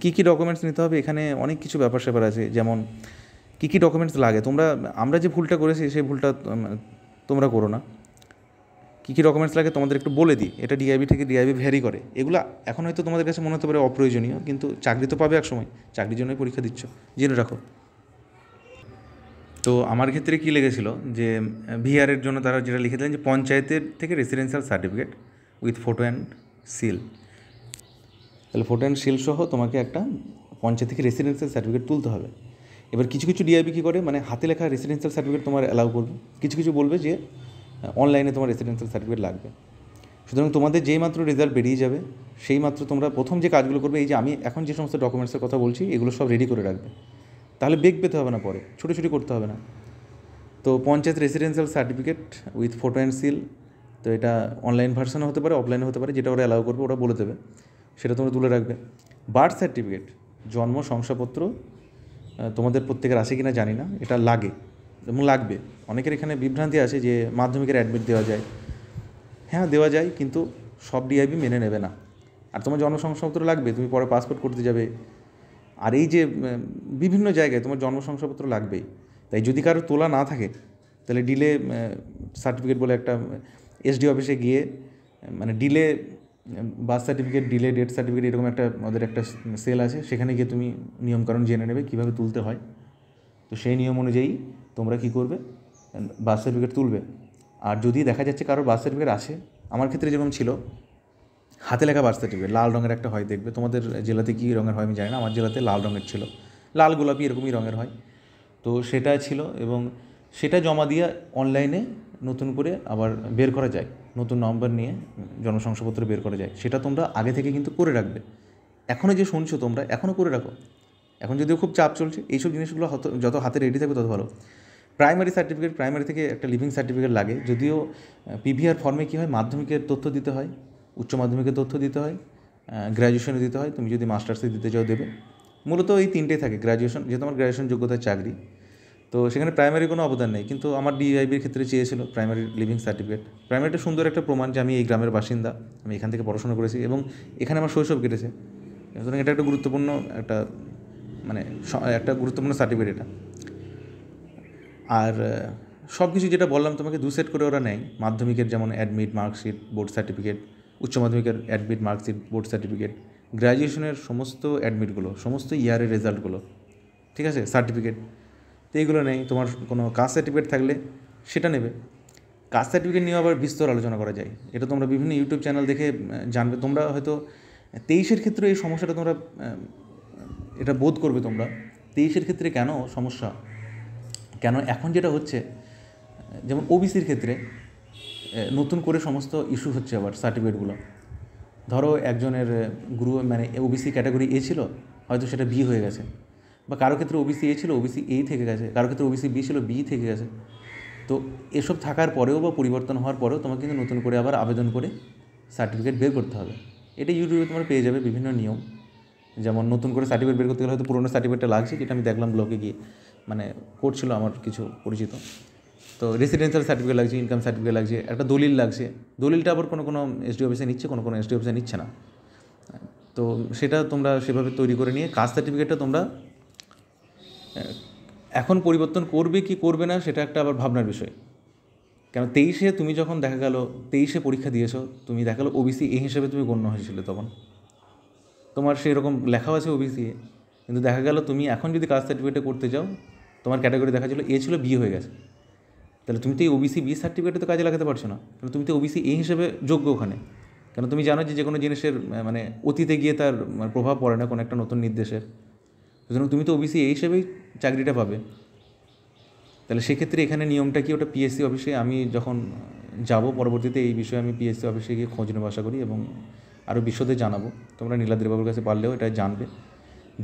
কী কী ডকুমেন্টস নিতে হবে এখানে অনেক কিছু ব্যাপার স্যাপার আছে, যেমন কী কী ডকুমেন্টস লাগে। আমরা যে ভুলটা করেছি সেই ভুলটা তোমরা করো না। কী কী ডকুমেন্টস লাগে তোমাদের একটু বলে দিই, এটা ডিআইবি থেকে ডিআইবি ভ্যারি করে। এগুলো এখন হয়তো তোমাদের কাছে মনে হতে পারে অপ্রয়োজনীয়, কিন্তু চাকরি তো পাবে এক সময়, চাকরির জন্যই পরীক্ষা দিচ্ছ, জেনে রাখো। তো আমার ক্ষেত্রে কী লেগেছিলো যে ভিআরের জন্য তারা যেটা লিখে দিলেন যে পঞ্চায়েতের থেকে residential certificate with photo and seal. তাহলে ফটো অ্যান্ড সিল সহ তোমাকে একটা পঞ্চায়েত থেকে রেসিডেন্সিয়াল সার্টিফিকেট তুলতে হবে। এবার কিছু কিছু ডিআইবি কী করে, মানে হাতে লেখা রেসিডেন্সিয়াল সার্টিফিকেট তোমার অ্যালাউ করবে, কিছু কিছু বলবে যে অনলাইনে তোমার রেসিডেন্সিয়াল সার্টিফিকেট লাগবে। সুতরাং তোমাদের যেই মাত্র রেজাল্ট বেরিয়ে যাবে সেই মাত্র তোমরা প্রথম যে কাজগুলো করবে, এই যে আমি এখন যে সমস্ত ডকুমেন্টসের কথা বলছি এগুলো সব রেডি করে রাখবে, তাহলে বেগ পেতে হবে না, পরে ছুটোছুটি করতে হবে না। তো panchayat residential certificate with photo and seal, তো এটা অনলাইন ভার্সনও হতে পারে, অফলাইনে হতে পারে, যেটা ওরা অ্যালাউ করবে ওরা বলে দেবে, সেটা তোমরা তুলে রাখবে। বার্থ সার্টিফিকেট, জন্ম শংসাপত্র তোমাদের প্রত্যেকের আছে কি না জানি না, এটা লাগে এবং লাগবে। অনেকের এখানে বিভ্রান্তি আছে যে মাধ্যমিকের অ্যাডমিট দেওয়া যায়, হ্যাঁ দেওয়া যায়, কিন্তু সব ডিআইবি মেনে নেবে না। আর তোমার জন্ম শংসাপত্র লাগবে, তুমি পরে পাসপোর্ট করতে যাবে, আর এই যে বিভিন্ন জায়গায় তোমার জন্ম শংসাপত্র লাগবেই। তাই যদি কারো তোলা না থাকে তাহলে ডিলে সার্টিফিকেট বলে একটা এসডি অফিসে গিয়ে, মানে delay birth certificate, delay death certificate, এরকম একটা ওদের একটা সেল আছে, সেখানে গিয়ে তুমি নিয়মকানুন জেনে নেবে কীভাবে তুলতে হয়। তো সেই নিয়ম অনুযায়ী তোমরা কী করবে, বার্থ সার্টিফিকেট তুলবে। আর যদি দেখা যাচ্ছে কারোর বার্থ সার্টিফিকেট আছে, আমার ক্ষেত্রে যেরকম ছিল হাতে লেখা বার্থ সার্টিফিকেট, লাল রঙের একটা হয়, দেখবে তোমাদের জেলাতে কী রঙের হয় আমি জানি না, আমার জেলাতে লাল রঙের ছিল, লাল গোলাপি এরকমই রঙের হয়। তো সেটা ছিল এবং সেটা জমা দিয়ে অনলাইনে নতুন করে আবার বের করা যায়, নতুন নম্বর নিয়ে জনশংসাপত্র বের করা যায়। সেটা তোমরা আগে থেকে কিন্তু করে রাখবে। এখনও যে শুনছো তোমরা এখনও করে রাখো। এখন যদিও খুব চাপ চলছে, এইসব জিনিসগুলো যত হাতে রেডি থাকবে তত ভালো। প্রাইমারি সার্টিফিকেট, প্রাইমারি থেকে একটা লিভিং সার্টিফিকেট লাগে, যদিও পিভিআর ফর্মে কী হয়, মাধ্যমিকের তথ্য দিতে হয়, উচ্চ মাধ্যমিকের তথ্য দিতে হয়, গ্র্যাজুয়েশনে দিতে হয়, তুমি যদি মাস্টার্সে দিতে চাও দেবে। মূলত এই তিনটেই থাকে, গ্র্যাজুয়েশন, যেহেতু আমার গ্র্যাজুয়েশন যোগ্যতার চাকরি, তো সেখানে প্রাইমারি কোনো অবদান নেই। কিন্তু আমার ডিআইবির ক্ষেত্রে চেয়েছিল প্রাইমারি লিভিং সার্টিফিকেট। প্রাইমারিটা সুন্দর একটা প্রমাণ যে আমি এই গ্রামের বাসিন্দা, আমি এখান থেকে পড়াশোনা করেছি এবং এখানে আমার শৈশব কেটেছে। সুতরাং এটা একটা গুরুত্বপূর্ণ একটা গুরুত্বপূর্ণ সার্টিফিকেট এটা। আর সব কিছু যেটা বললাম তোমাকে 2 সেট করে ওরা নেয়, মাধ্যমিকের যেমন অ্যাডমিট, মার্কশিট, বোর্ড সার্টিফিকেট, উচ্চ মাধ্যমিকের অ্যাডমিট, মার্কশিট, বোর্ড সার্টিফিকেট, গ্র্যাজুয়েশনের সমস্ত অ্যাডমিটগুলো, সমস্ত ইয়ারের রেজাল্টগুলো, ঠিক আছে, সার্টিফিকেট। তো এইগুলো নেই। তোমার কোনো কাস্ট সার্টিফিকেট থাকলে সেটা নেবে। কাস্ট সার্টিফিকেট নিয়ে আবার বিস্তর আলোচনা করা যায়, এটা তোমরা বিভিন্ন ইউটিউব চ্যানেল দেখে জানবে। তোমরা হয়তো 23-এর ক্ষেত্রে এই সমস্যাটা তোমরা এটা বোধ করবে। তোমরা 23-এর ক্ষেত্রে কেন সমস্যা, কেন এখন যেটা হচ্ছে, যেমন ওবিসির ক্ষেত্রে নতুন করে সমস্ত ইস্যু হচ্ছে আবার সার্টিফিকেটগুলো। ধরো একজনের ওবিসি ক্যাটাগরি এ ছিল, হয়তো সেটা বি হয়ে গেছে, বা কারো ক্ষেত্রে ওবিসি এ ছিল, ওবিসি এ থেকে গেছে, কারো ক্ষেত্রে ওবিসি বি ছিল, বি থেকে গেছে। তো এসব থাকার পরেও বা পরিবর্তন হওয়ার পরেও তোমাকে কিন্তু নতুন করে আবার আবেদন করে সার্টিফিকেট বের করতে হবে। এটা ইউটিউবে তোমরা পেয়ে যাবে বিভিন্ন নিয়ম। যেমন নতুন করে সার্টিফিকেট বের করতে গেলে হয়তো পুরোনো সার্টিফিকেটটা লাগছে, যেটা আমি দেখলাম ব্লকে গিয়ে, করছিল আমার কিছু পরিচিত। তো রেসিডেন্সিয়াল সার্টিফিকেট লাগছে, ইনকাম সার্টিফিকেট লাগছে, একটা দলিল লাগছে। দলিলটা আবার কোনো কোনো এসডি অফিসে নিচ্ছে, কোনো কোনো এসডি অফিসে নিচ্ছে না। তো সেটা তোমরা সেভাবে তৈরি করে নিয়ে কাস্ট সার্টিফিকেটটা তোমরা এখন পরিবর্তন করবে কি করবে না সেটা একটা আবার ভাবনার বিষয়। কেন 23-এ তুমি যখন দেখা গেল 23-এ পরীক্ষা দিয়েছো, তুমি দেখা গেলো ওবিসি এ হিসেবে তুমি গণ্য হয়েছিলে, তখন তোমার সেই রকম লেখাও আছে ওবিসি এ, কিন্তু দেখা গেল তুমি এখন যদি কাস্ট সার্টিফিকেটে করতে যাও, তোমার ক্যাটাগরি দেখা ছিল এ ছিল, বি হয়ে গেছে। তাহলে তুমি তো এই ওবিসি বি সার্টিফিকেটে তো কাজে লাগাতে পারছো না, কারণ তুমি তো ওবিসি এ হিসেবে যোগ্য ওখানে। কেন তুমি জানো যে কোনো জিনিসের অতীতে গিয়ে তার প্রভাব পড়ে না কোনো একটা নতুন নির্দেশের। সুতরাং তুমি তো ওবিসি এই হিসেবেই চাকরিটা পাবে। তাহলে সেক্ষেত্রে এখানে নিয়মটা কি, ওটা পিএসসি অফিসে আমি যখন যাব পরবর্তীতে এই বিষয়ে আমি পিএসসি অফিসে গিয়ে খোঁজ নেবো আশা করি, এবং আরও বিশদে জানাবো। তোমরা নীলাদ্রিবাবুর কাছে পারলেও এটা জানবে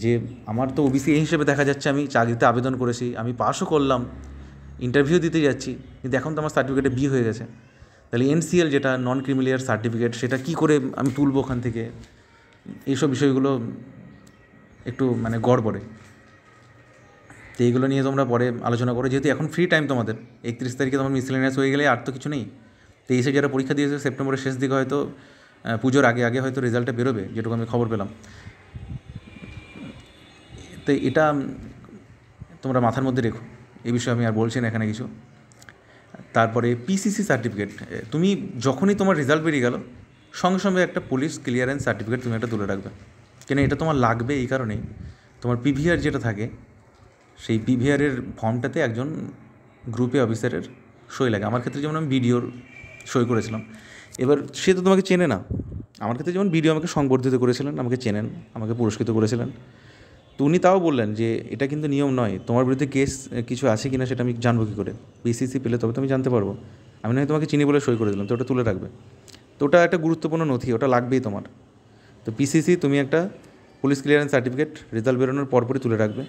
যে আমার তো ওবিসি এই হিসেবে দেখা যাচ্ছে, আমি চাকরিতে আবেদন করেছি, আমি পাসও করলাম, ইন্টারভিউ দিতে যাচ্ছি, কিন্তু এখন তো আমার সার্টিফিকেটে বি হয়ে গেছে। তাহলে এনসিএল যেটা নন ক্রিমিলিয়ার সার্টিফিকেট, সেটা কী করে আমি তুলব ওখান থেকে? এইসব বিষয়গুলো একটু মানে গড়বড়ে। তো এইগুলো নিয়ে তোমরা পরে আলোচনা করো, যেহেতু এখন ফ্রি টাইম তোমাদের। 31 তারিখে তোমার মিসেলেনিয়াস হয়ে গেলে আর তো কিছু নেই। 23-এ যারা পরীক্ষা দিয়েছে সেপ্টেম্বরের শেষ দিকে হয়তো পুজোর আগে আগে হয়তো রেজাল্টটা বেরোবে, যেটুকু আমি খবর পেলাম। তো এটা তোমরা মাথার মধ্যে রেখো, এই বিষয়ে আমি আর বলছি না এখানে কিছু। তারপরে পিসিসি সার্টিফিকেট, তুমি যখনই তোমার রেজাল্ট বেরিয়ে গেল সঙ্গে সঙ্গে একটা পুলিশ ক্লিয়ারেন্স সার্টিফিকেট তুমি একটা তুলে রাখবে। কেন এটা তোমার লাগবে? এই কারণেই তোমার পিভিআর যেটা থাকে, সেই পিভিআরের ফর্মটাতে একজন গ্রুপে অফিসারের সই লাগে। আমার ক্ষেত্রে যেমন আমি বিডিওর সই করেছিলাম। এবার সে তো তোমাকে চেনে না। আমার ক্ষেত্রে যেমন বিডিও আমাকে সংবর্ধিত করেছিলেন, আমাকে চেনেন, আমাকে পুরস্কৃত করেছিলেন। তো উনি তাও বললেন যে এটা কিন্তু নিয়ম নয়, তোমার বিরুদ্ধে কেস কিছু আছে কি না সেটা আমি জানবো কী করে? পিসিসি পেলে তবে তো আমি জানতে পারবো। আমি নয় তোমাকে চিনি বলে সই করে দিলাম, তো ওটা তুলে রাখবে। তো ওটা একটা গুরুত্বপূর্ণ নথি, ওটা লাগবেই তোমার। তো পিসিসি তুমি একটা পুলিশ ক্লিয়ারেন্স সার্টিফিকেট রেজাল্ট বেরোনোর পরপরই তুলে রাখবে।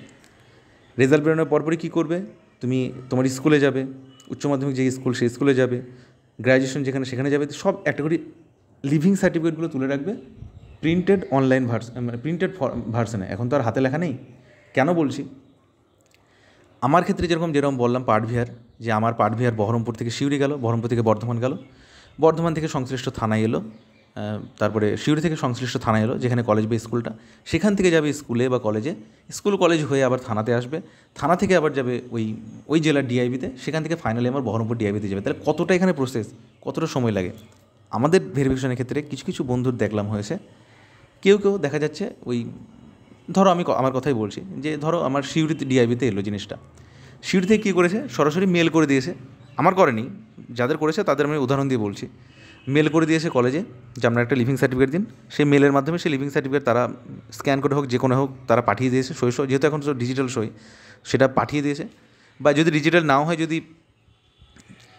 রেজাল্ট বেরোনোর পরপরই কী করবে? তুমি তোমার স্কুলে যাবে, উচ্চ মাধ্যমিক যে স্কুল সেই স্কুলে যাবে, গ্র্যাজুয়েশন যেখানে সেখানে যাবে, সব একটা করে লিভিং সার্টিফিকেটগুলো তুলে রাখবে প্রিন্টেড অনলাইন মানে প্রিন্টেড ভার্সনে। এখন তো আর হাতে লেখা নেই। কেন বলছি? আমার ক্ষেত্রে যেরকম বললাম পাটভিয়ার, যে আমার পাটভিয়ার বহরমপুর থেকে সিউড়ি গেল, বহরমপুর থেকে বর্ধমান গেল, বর্ধমান থেকে সংশ্লিষ্ট থানায় এলো, তারপরে সিউড়ি থেকে সংশ্লিষ্ট থানায় এলো যেখানে কলেজ বা স্কুলটা, সেখান থেকে যাবে স্কুলে বা কলেজে, স্কুল কলেজ হয়ে আবার থানাতে আসবে, থানা থেকে আবার যাবে ওই জেলার ডিআইবিতে, সেখান থেকে ফাইনালি আমার বহরমপুর ডিআইবিতে যাবে। তাহলে কতটা এখানে প্রসেস, কতটা সময় লাগে? আমাদের ভেরিফিকেশনের ক্ষেত্রে কিছু কিছু বন্ধুর দেখলাম হয়েছে, কেউ দেখা যাচ্ছে ধরো আমি আমার কথাই বলছি, যে ধরো আমার সিউড়িতে ডিআইবিতে এলো জিনিসটা, সিউড়ি থেকে কী করেছে, সরাসরি মেল করে দিয়েছে। আমার করেনি, যাদের করেছে তাদের আমি উদাহরণ দিয়ে বলছি। মেল করে দিয়েছে কলেজে যে আপনার একটা লিভিং সার্টিফিকেট দিন, সেই মেলের মাধ্যমে সেই লিভিং সার্টিফিকেট তারা স্ক্যান করে হোক যে কোনো হোক তারা পাঠিয়ে দিয়েছে, সই যেহেতু এখন ডিজিটাল সই, সেটা পাঠিয়ে দিয়েছে। বা যদি ডিজিটাল নাও হয়, যদি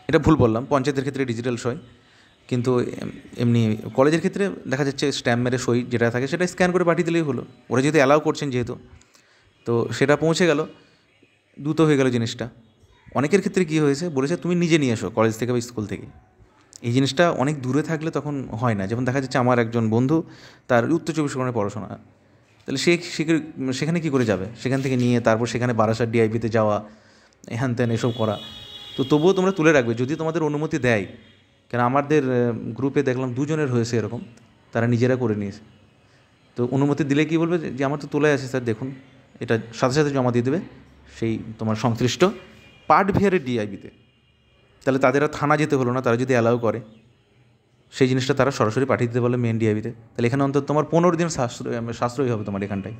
এটা ভুল বললাম, পঞ্চায়েতের ক্ষেত্রে ডিজিটাল সই, কিন্তু এমনি কলেজের ক্ষেত্রে দেখা যাচ্ছে স্ট্যাম্প মেরে সই যেটা থাকে সেটা স্ক্যান করে পাঠিয়ে দিলেই হলো। ওরা যেহেতু অ্যালাউ করছেন যেহেতু, তো সেটা পৌঁছে গেল, দ্রুত হয়ে গেল জিনিসটা। অনেকের ক্ষেত্রে কী হয়েছে, বলেছে তুমি নিজে নিয়ে এসো কলেজ থেকে বা স্কুল থেকে। এই জিনিসটা অনেক দূরে থাকলে তখন হয় না। যেমন দেখা যাচ্ছে আমার একজন বন্ধু, তার উত্তর 24 পরগনায় পড়াশোনা, তাহলে সেখানে কী করে যাবে? সেখান থেকে নিয়ে তারপর সেখানে বারাসাত ডিআইবিতে যাওয়া, হ্যান ত্যান এসব করা। তো তবুও তোমরা তুলে রাখবে যদি তোমাদের অনুমতি দেয়। কেন আমাদের গ্রুপে দেখলাম 2 জনের হয়েছে এরকম, তারা নিজেরা করে নিয়েছে। তো অনুমতি দিলে কী বলবে যে আমার তো তোলাই আছে স্যার, দেখুন, এটা সাথে সাথে জমা দিয়ে দেবে সেই তোমার সংশ্লিষ্ট পাটভিয়ারের ডিআইবিতে। তাহলে তাদের আর থানা যেতে হলো না, তারা যদি অ্যালাউ করে সেই জিনিসটা তারা সরাসরি পাঠিয়ে দিতে বলে মেন ডিআইবিতে। তাহলে এখানে অন্তত তোমার 15 দিন সাশ্রয়ী হবে তোমার এখানটায়।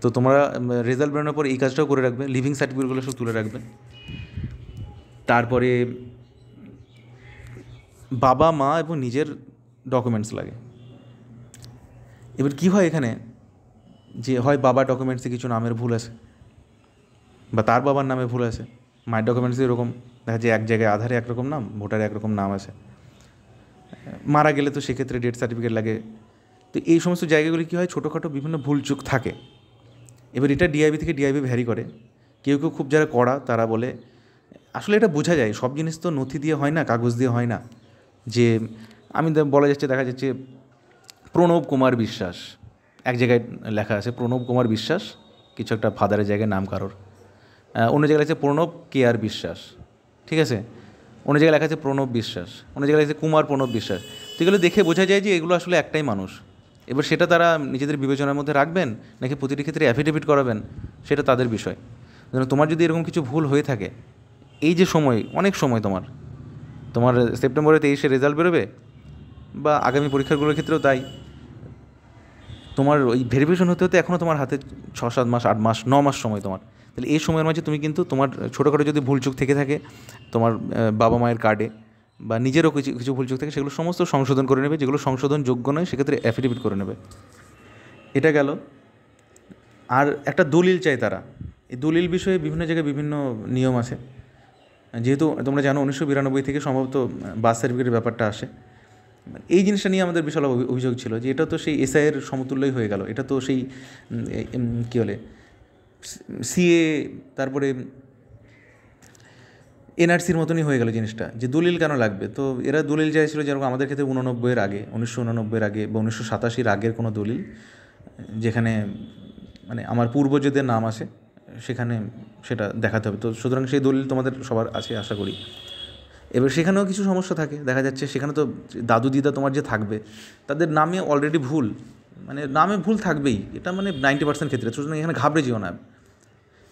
তো তোমরা রেজাল্ট বেরোনোর পর এই কাজটাও করে রাখবে, লিভিং সার্টিফিকেটগুলো সব তুলে রাখবে। তারপরে বাবা মা এবং নিজের ডকুমেন্টস লাগে। এবার কী হয় এখানে, যে হয় বাবার ডকুমেন্টসে কিছু নামের ভুল আছে, বা তার বাবার নামে ভুল আছে, মায়ের ডকুমেন্টসে এরকম দেখা যায় এক জায়গায় আধারে একরকম নাম, ভোটারে একরকম নাম আছে, মারা গেলে তো সেক্ষেত্রে ডেথ সার্টিফিকেট লাগে। তো এই সমস্ত জায়গাগুলি কী হয়, ছোটোখাটো বিভিন্ন ভুলচুক থাকে। এবার এটা ডিআইবি থেকে ডিআইবি ভ্যারি করে। কেউ খুব যারা কড়া তারা বলে, আসলে এটা বোঝা যায়, সব জিনিস তো নথি দিয়ে হয় না, কাগজ দিয়ে হয় না। যে বলা যাচ্ছে, দেখা যাচ্ছে প্রণব কুমার বিশ্বাস, এক জায়গায় লেখা আছে প্রণব কুমার বিশ্বাস, কিছু একটা ফাদারের জায়গায় নাম কারোর, অন্য জায়গায় আছে প্রণব কে আর বিশ্বাস, ঠিক আছে, অন্য জায়গায় লেখা আছে প্রণব বিশ্বাস, অন্য জায়গায় লেখা আছে কুমার প্রণব বিশ্বাস। তো এগুলো দেখে বোঝা যায় যে এগুলো আসলে একটাই মানুষ। এবার সেটা তারা নিজেদের বিবেচনার মধ্যে রাখবেন নাকি প্রতিটি ক্ষেত্রে অ্যাফিডেভিট করাবেন, সেটা তাদের বিষয়। যেন তোমার যদি এরকম কিছু ভুল হয়ে থাকে, এই যে সময়, অনেক সময় তোমার সেপ্টেম্বরে 23-এ রেজাল্ট বেরোবে, বা আগামী পরীক্ষাগুলোর ক্ষেত্রেও তাই, তোমার ওই ভেরিফিকেশন হতে হতে এখনও তোমার হাতে 6-7 মাস, 8 মাস, 9 মাস সময় তোমার। তাহলে এই সময়ের মাঝে তুমি কিন্তু তোমার ছোটোখাটো যদি ভুলচুক থেকে থাকে তোমার বাবা মায়ের কার্ডে, বা নিজেরও কিছু কিছু ভুলচুক থাকে, সেগুলো সমস্ত সংশোধন করে নেবে। যেগুলো সংশোধনযোগ্য নয় সেক্ষেত্রে অ্যাফিডেভিট করে নেবে। এটা গেল। আর একটা দলিল চাই তারা। এই দলিল বিষয়ে বিভিন্ন জায়গায় বিভিন্ন নিয়ম আছে। যেহেতু তোমরা জানো 1992 থেকে সম্ভবত বার্থ সার্টিফিকেটের ব্যাপারটা আসে, এই জিনিসটা নিয়ে আমাদের বিশাল অভিযোগ ছিল যে এটা তো সেই এসআইয়ের সমতুল্যই হয়ে গেল, এটা তো সেই কী বলে সিএ, তারপরে এনআরসির মতনই হয়ে গেল জিনিসটা, যে দলিল কেন লাগবে। তো এরা দলিল চাইছিল যেরকম আমাদের ক্ষেত্রে 89-এর আগে, 1989-এর আগে বা 1987-র আগের কোনো দলিল যেখানে মানে আমার পূর্বজদের নাম আসে সেখানে সেটা দেখাতে হবে। তো সুতরাং সেই দলিল তোমাদের সবার আছে আশা করি। এবার সেখানেও কিছু সমস্যা থাকে, দেখা যাচ্ছে সেখানে তো দাদু দিদা তোমার যে থাকবে তাদের নামে অলরেডি ভুল, মানে নামে ভুল থাকবেই, এটা মানে 90% ক্ষেত্রে। সুতরাং এখানে ঘাবড়ে যেও না,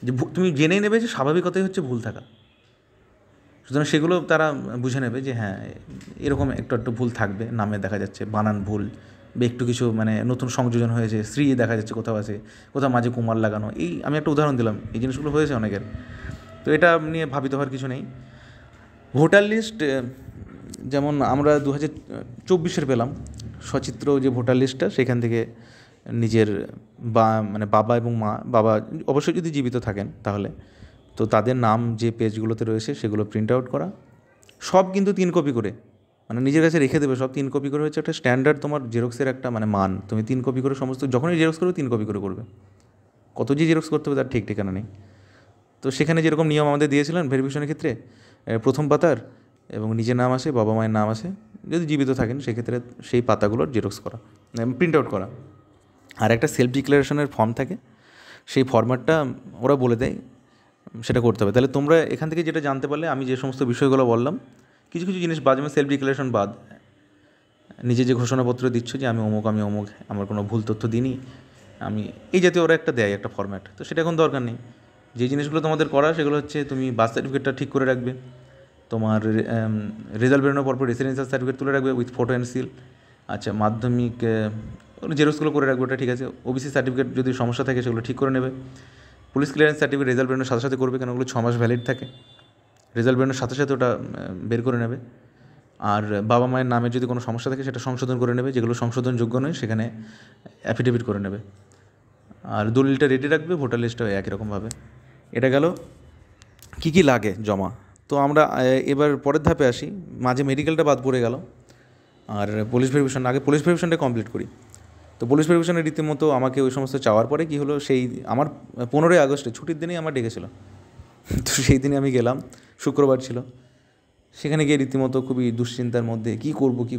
যে তুমি জেনেই নেবে যে স্বাভাবিকতাই হচ্ছে ভুল থাকা। সুতরাং সেগুলো তারা বুঝে নেবে যে হ্যাঁ এরকম একটু একটু ভুল থাকবে, নামে দেখা যাচ্ছে বানান ভুল বা একটু কিছু মানে নতুন সংযোজন হয়েছে, শ্রী দেখা যাচ্ছে কোথাও আছে, কোথাও মাঝে কুমার লাগানো। এই আমি একটা উদাহরণ দিলাম, এই জিনিসগুলো হয়েছে অনেকের। তো এটা নিয়ে ভাবিত হওয়ার কিছু নেই। ভোটার লিস্ট যেমন আমরা 2024-এর পেলাম সচিত্র যে ভোটার লিস্টটা, সেখান থেকে নিজের মানে বাবা এবং মা, বাবা অবশ্যই যদি জীবিত থাকেন তাহলে, তো তাদের নাম যে পেজগুলোতে রয়েছে সেগুলো প্রিন্ট আউট করা, সব কিন্তু 3 কপি করে, মানে নিজের কাছে রেখে দেবে সব 3 কপি করে। হচ্ছে একটা স্ট্যান্ডার্ড তোমার জেরক্সের একটা মানে মান, তুমি 3 কপি করে সমস্ত, যখনই জেরক্স করবে 3 কপি করে করবে। কত যে জেরক্স করতে হবে তার ঠিক ঠিকানা নেই। তো সেখানে যেরকম নিয়ম আমাদের দিয়েছিলেন ভেরিফিকেশনের ক্ষেত্রে, প্রথম পাতার এবং নিজের নাম আসে, বাবা মায়ের নাম আসে, যদি জীবিত থাকেন সেক্ষেত্রে সেই পাতাগুলোর জেরক্স করা, প্রিন্ট আউট করা। আর একটা সেলফ ডিক্লারেশনের ফর্ম থাকে, সেই ফরম্যাটটা ওরা বলে দেয় সেটা করতে হবে। তাহলে তোমরা এখান থেকে যেটা জানতে পারলে, আমি যে সমস্ত বিষয়গুলো বললাম, কিছু কিছু জিনিস বাদ, যেমন সেলফ ডিক্লারেশন বাদ, নিজে যে ঘোষণাপত্র দিচ্ছ যে আমি অমুক, আমার কোনো ভুল তথ্য দিইনি, আমি এই জাতীয় ওরা একটা দেয় একটা ফরম্যাট, তো সেটা এখন দরকার নেই। যে জিনিসগুলো তোমাদের করা সেগুলো হচ্ছে তুমি বার্থ সার্টিফিকেটটা ঠিক করে রাখবে, তোমার রেজাল্ট বেরোনোর পরপর রেসিডেন্সিয়াল সার্টিফিকেট তুলে রাখবে উইথ ফটো অ্যান্ড সিল। আচ্ছা, মাধ্যমিক জেরক্সগুলো করে রাখবে, ওটা ঠিক আছে। ওবিসি সার্টিফিকেট যদি সমস্যা থাকে সেগুলো ঠিক করে নেবে। পুলিশ ক্লিয়ারেন্স সার্টিফিকেট রেজাল্ট বেরোনোর সাথে সাথে করবে, কেন ওগুলো 6 মাস ভ্যালিড থাকে, রেজাল্ট বেরোনোর সাথে সাথে ওটা বের করে নেবে। আর বাবা মায়ের নামে যদি কোনো সমস্যা থাকে সেটা সংশোধন করে নেবে, যেগুলো সংশোধনযোগ্য নয় সেখানে অ্যাফিডেভিট করে নেবে। আর দলিলটা রেডি রাখবে, ভোটার লিস্টটা একই রকমভাবে। এটা গেল কী কী লাগে জমা। তো আমরা এবার পরের ধাপে আসি, মাঝে মেডিকেলটা বাদ পড়ে গেল, আর পুলিশ ভেরিফিকেশন, আগে পুলিশ ভেরিফিকেশনটা কমপ্লিট করি। তো পুলিশ ভেরিফিকেশনের রীতিমতো আমাকে ওই সমস্ত চাওয়ার পরে কী হলো, সেই আমার 15ই আগস্টে ছুটির দিনেই আমার ডেকেছিল। তো সেই দিনে আমি গেলাম, শুক্রবার ছিল। সেখানে গিয়ে রীতিমতো খুবই দুশ্চিন্তার মধ্যে, কী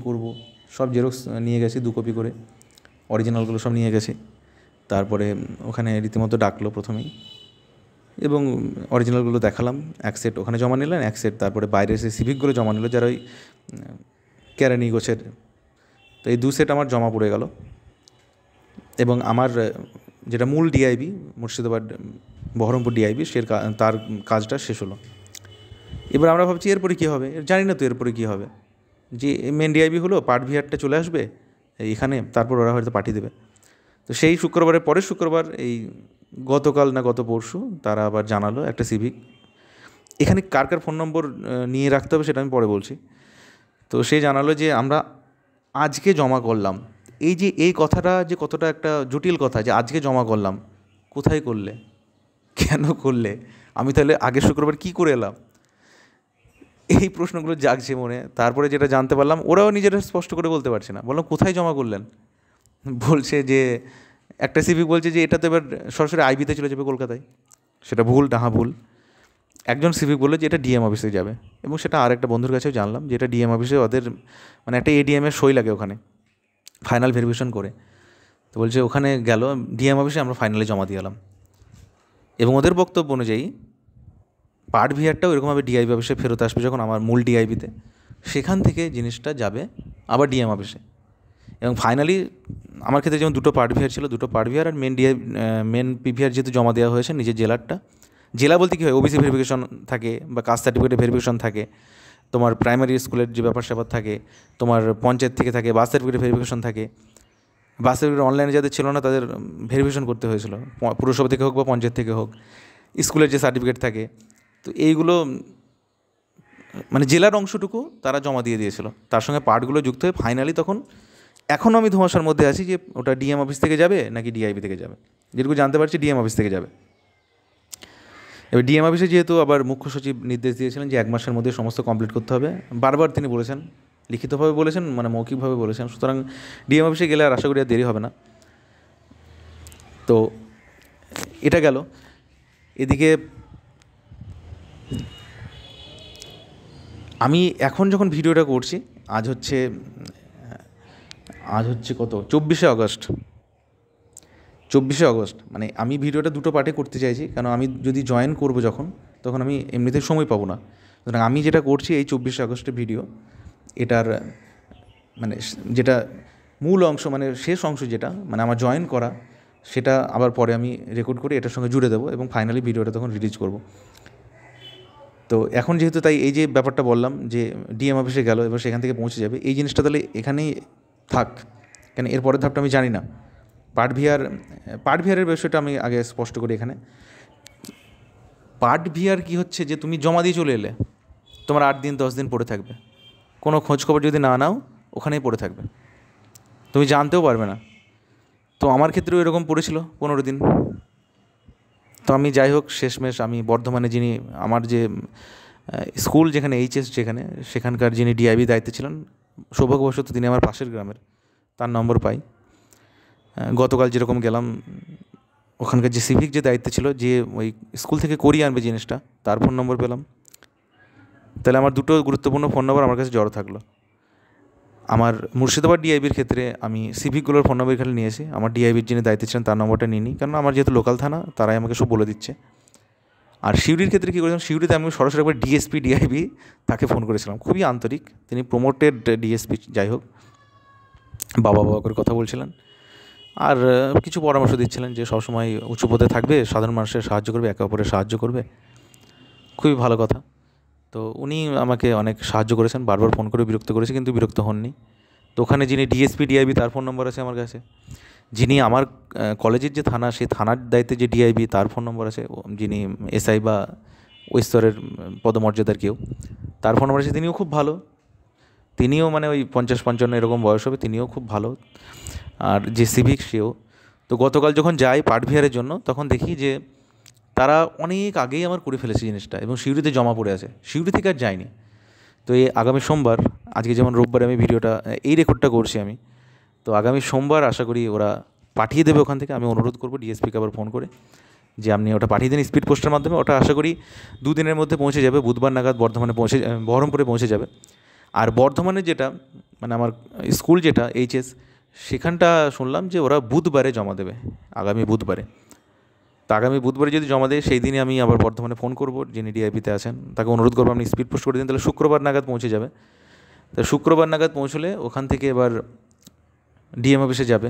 করব, সব জেরক্স নিয়ে গেছি 2 কপি করে, অরিজিনালগুলো সব নিয়ে গেছি। তারপরে ওখানে রীতিমতো ডাকলো প্রথমেই, এবং অরিজিনালগুলো দেখালাম, 1 সেট ওখানে জমা নিলেন, 1 সেট তারপরে বাইরে এসে সিভিকগুলো জমা নিল, যারা ওই কেরানি গোছের। তো এই 2 সেট আমার জমা পড়ে গেল, এবং আমার যেটা মূল ডিআইবি মুর্শিদাবাদ বহরমপুর ডিআইবি, তার কাজটা শেষ হলো। এবার আমরা ভাবছি এরপরে কী হবে, জানি না তো এরপরে কী হবে, যে মেন ডিআইবি হলো, পার্ট ভিআরটা চলে আসবে এখানে, তারপর ওরা হয়তো পাঠিয়ে দেবে। তো সেই শুক্রবারের পরের শুক্রবার, এই গতকাল না গত পরশু, তারা আবার জানালো একটা সিভিক, এখানে কার কার ফোন নম্বর নিয়ে রাখতে হবে সেটা আমি পরে বলছি। তো সে জানালো যে আমরা আজকে জমা করলাম। এই যে এই কথাটা যে কতটা একটা জটিল কথা, যে আজকে জমা করলাম, কোথায় করলে, কেন করলে, আমি তাহলে আগের শুক্রবার কী করে এলাম, এই প্রশ্নগুলো জাগছে মনে। তারপরে যেটা জানতে পারলাম, ওরাও নিজেরা স্পষ্ট করে বলতে পারছে না। বললাম কোথায় জমা করলেন, বলছে যে একটা সিভিক বলছে যে এটা তো এবার সরাসরি আইবিতে চলে যাবে কলকাতায়। সেটা ভুল, ডাহা ভুল। একজন সিভিক বললো যে এটা ডিএম অফিসে যাবে, এবং সেটা আর একটা বন্ধুর কাছেও জানলাম যে এটা ডিএম অফিসে ওদের মানে একটা এডিএমের সই লাগে ওখানে ফাইনাল ভেরিফিকেশন করে। তো বলছে ওখানে গেল ডিএম অফিসে, আমরা ফাইনালে জমা দিয়ে এলাম। এবং ওদের বক্তব্য অনুযায়ী পার্ট ভিআরটাও এরকমভাবে ডিআইবি অফিসে ফেরত আসবে যখন আমার মূল ডিআইবিতে, সেখান থেকে জিনিসটা যাবে আবার ডিএম অফিসে। এবং ফাইনালি আমার ক্ষেত্রে যেমন 2টো পার্ট ভিআর ছিল, 2টো পার্ট ভিআর আর মেন পিভিআর যেহেতু জমা দেওয়া হয়েছে নিজের জেলারটা, জেলা বলতে কী হয়, ওবিসি ভেরিফিকেশন থাকে বা কাস্ট সার্টিফিকেটের ভেরিফিকেশন থাকে, তোমার প্রাইমারি স্কুলের যে ব্যাপার স্যাপার থাকে, তোমার পঞ্চায়েত থেকে থাকে, বার্থ সার্টিফিকেটের ভেরিফিকেশন থাকে। বার্থ সার্টিফিকেট অনলাইনে যাদের ছিল না তাদের ভেরিফিকেশন করতে হয়েছিল, পুরসভা থেকে হোক বা পঞ্চায়েত থেকে হোক। স্কুলের যে সার্টিফিকেট থাকে, তো এইগুলো মানে জেলার অংশটুকু তারা জমা দিয়ে দিয়েছিল, তার সঙ্গে পার্টগুলো যুক্ত হয়ে ফাইনালি তখন এখনও আমি ধোঁয়াশার মধ্যে আছি যে ওটা ডিএম অফিস থেকে যাবে নাকি ডিআইবি থেকে যাবে। যেটুকু জানতে পারছি ডিএম অফিস থেকে যাবে। এবার ডিএম অফিসে যেহেতু আবার মুখ্য সচিব নির্দেশ দিয়েছিলেন যে 1 মাসের মধ্যে সমস্ত কমপ্লিট করতে হবে, বারবার তিনি বলেছেন লিখিতভাবে বলেছেন, মানে মৌখিকভাবে বলেছেন। সুতরাং ডিএম অফিসে গেলে আর আশা করি আর দেরি হবে না। তো এটা গেল। এদিকে আমি এখন যখন ভিডিওটা করছি, আজ হচ্ছে কত, 24শে আগস্ট। মানে আমি ভিডিওটা দুটো পার্টে করতে চাইছি, কারণ আমি যদি জয়েন করবো তখন আমি এমনিতেই সময় পাবো না। সুতরাং আমি যেটা করছি এই 24শে আগস্টের ভিডিও, এটার মানে যেটা মূল অংশ, মানে শেষ অংশ যেটা, মানে আমার জয়েন করা, সেটা আবার পরে আমি রেকর্ড করে এটার সঙ্গে জুড়ে দেবো এবং ফাইনালি ভিডিওটা তখন রিলিজ করব। তো এখন যেহেতু তাই এই যে ব্যাপারটা বললাম যে ডিএম অফিসে গেল, এবার সেখান থেকে পৌঁছে যাবে, এই জিনিসটা তাহলে এখানেই থাক, কেন এর পরের ধাপটা আমি জানি না। পার্ট ভিআরের বিষয়টা আমি আগে স্পষ্ট করি এখানে। পার্ট ভিআর কী হচ্ছে, যে তুমি জমা দিয়ে চলে এলে, তোমার 8 দিন 10 দিন পড়ে থাকবে, কোনো খোঁজখবর যদি না নাও ওখানেই পড়ে থাকবে, তুমি জানতেও পারবে না। তো আমার ক্ষেত্রেও এরকম পড়েছিল 15 দিন। তো আমি যাই হোক, শেষমেশ আমি বর্ধমানে যিনি আমার যে স্কুল যেখানে এইচএস যেখানে, সেখানকার যিনি ডিআইবি দায়িত্বে ছিলেন, সৌভাগ্যবশত তিনি আমার পাশের গ্রামের, তার নম্বর পাই। গতকাল যেরকম গেলাম, ওখানকার যে সিভিক যে দায়িত্বে ছিল, যে ওই স্কুল থেকে করিয়ে আনবে জিনিসটা, তার ফোন নম্বর পেলাম। তাহলে আমার দুটো গুরুত্বপূর্ণ ফোন নম্বর আমার কাছে জড়ো থাকলো। আমার মুর্শিদাবাদ ডিআইবির ক্ষেত্রে আমি সিভিকগুলোর ফোন নম্বর এখানে নিয়েছি, আমার ডিআইবির যিনি দায়িত্বে ছিলেন তার নম্বরটা নিইনি, কারণ আমার যেহেতু লোকাল থানা, তারাই আমাকে সব বলে দিচ্ছে। আর সিউড়ির ক্ষেত্রে কী করেছিলাম, সিউড়িতে আমি সরাসরি একবার ডিএসপি ডিআইবি তাকে ফোন করেছিলাম, খুবই আন্তরিক, তিনি প্রমোটেড ডিএসপি, যাই হোক, বাবা করে কথা বলছিলেন, আর কিছু পরামর্শ দিচ্ছিলেন যে সবসময় উঁচু পদে থাকবে, সাধারণ মানুষের সাহায্য করবে, একে অপরের সাহায্য করবে, খুবই ভালো কথা। তো উনি আমাকে অনেক সাহায্য করেছেন, বারবার ফোন করে বিরক্ত করেছে, কিন্তু বিরক্ত হননি। তো ওখানে যিনি ডিএসপি ডিআইবি তার ফোন নম্বর আছে আমার কাছে, যিনি আমার কলেজের যে থানা, সেই থানার দায়িত্বে যে ডিআইবি তার ফোন নম্বর আছে, যিনি এসআই বা ওই স্তরের পদমর্যাদার কেউ, তার ফোন নম্বর আছে। তিনিও খুব ভালো, তিনিও মানে ওই 50-55 এরকম বয়স হবে, তিনিও খুব ভালো। আর যে সিভিক সেও। তো গতকাল যখন যাই পার্ট ভিআরের জন্য, তখন দেখি যে তারা অনেক আগেই আমার করে ফেলেছে জিনিসটা, এবং সিউড়িতে জমা পড়ে আছে, সিউড়ি থেকে আর যায়নি। তো এই আগামী সোমবার, আজকে যেমন রোববার আমি ভিডিওটা এই রেকর্ডটা করছি আমি, তো আগামী সোমবার আশা করি ওরা পাঠিয়ে দেবে ওখান থেকে। আমি অনুরোধ করবো ডিএসপিকে আবার ফোন করে যে আপনি ওটা পাঠিয়ে দিন স্পিড পোস্টের মাধ্যমে, ওটা আশা করি 2 দিনের মধ্যে পৌঁছে যাবে, বুধবার নাগাদ বহরমপুরে পৌঁছে যাবে। আর বর্ধমানে যেটা, মানে আমার স্কুল যেটা এইচএস, সেখানটা শুনলাম যে ওরা বুধবারে জমা দেবে, আগামী বুধবারে। তো আগামী বুধবারে যদি জমা দেয়, সেই দিনই আমি আবার বর্ধমানে ফোন করবো, যিনি ডিআইপিতে আছেন, তাকে অনুরোধ করবো আপনি স্পিড পোস্ট করে দিন, তাহলে শুক্রবার নাগাদ পৌঁছে যাবে। তো শুক্রবার নাগাদ পৌঁছলে ওখান থেকে এবার ডিএম অফিসে যাবে।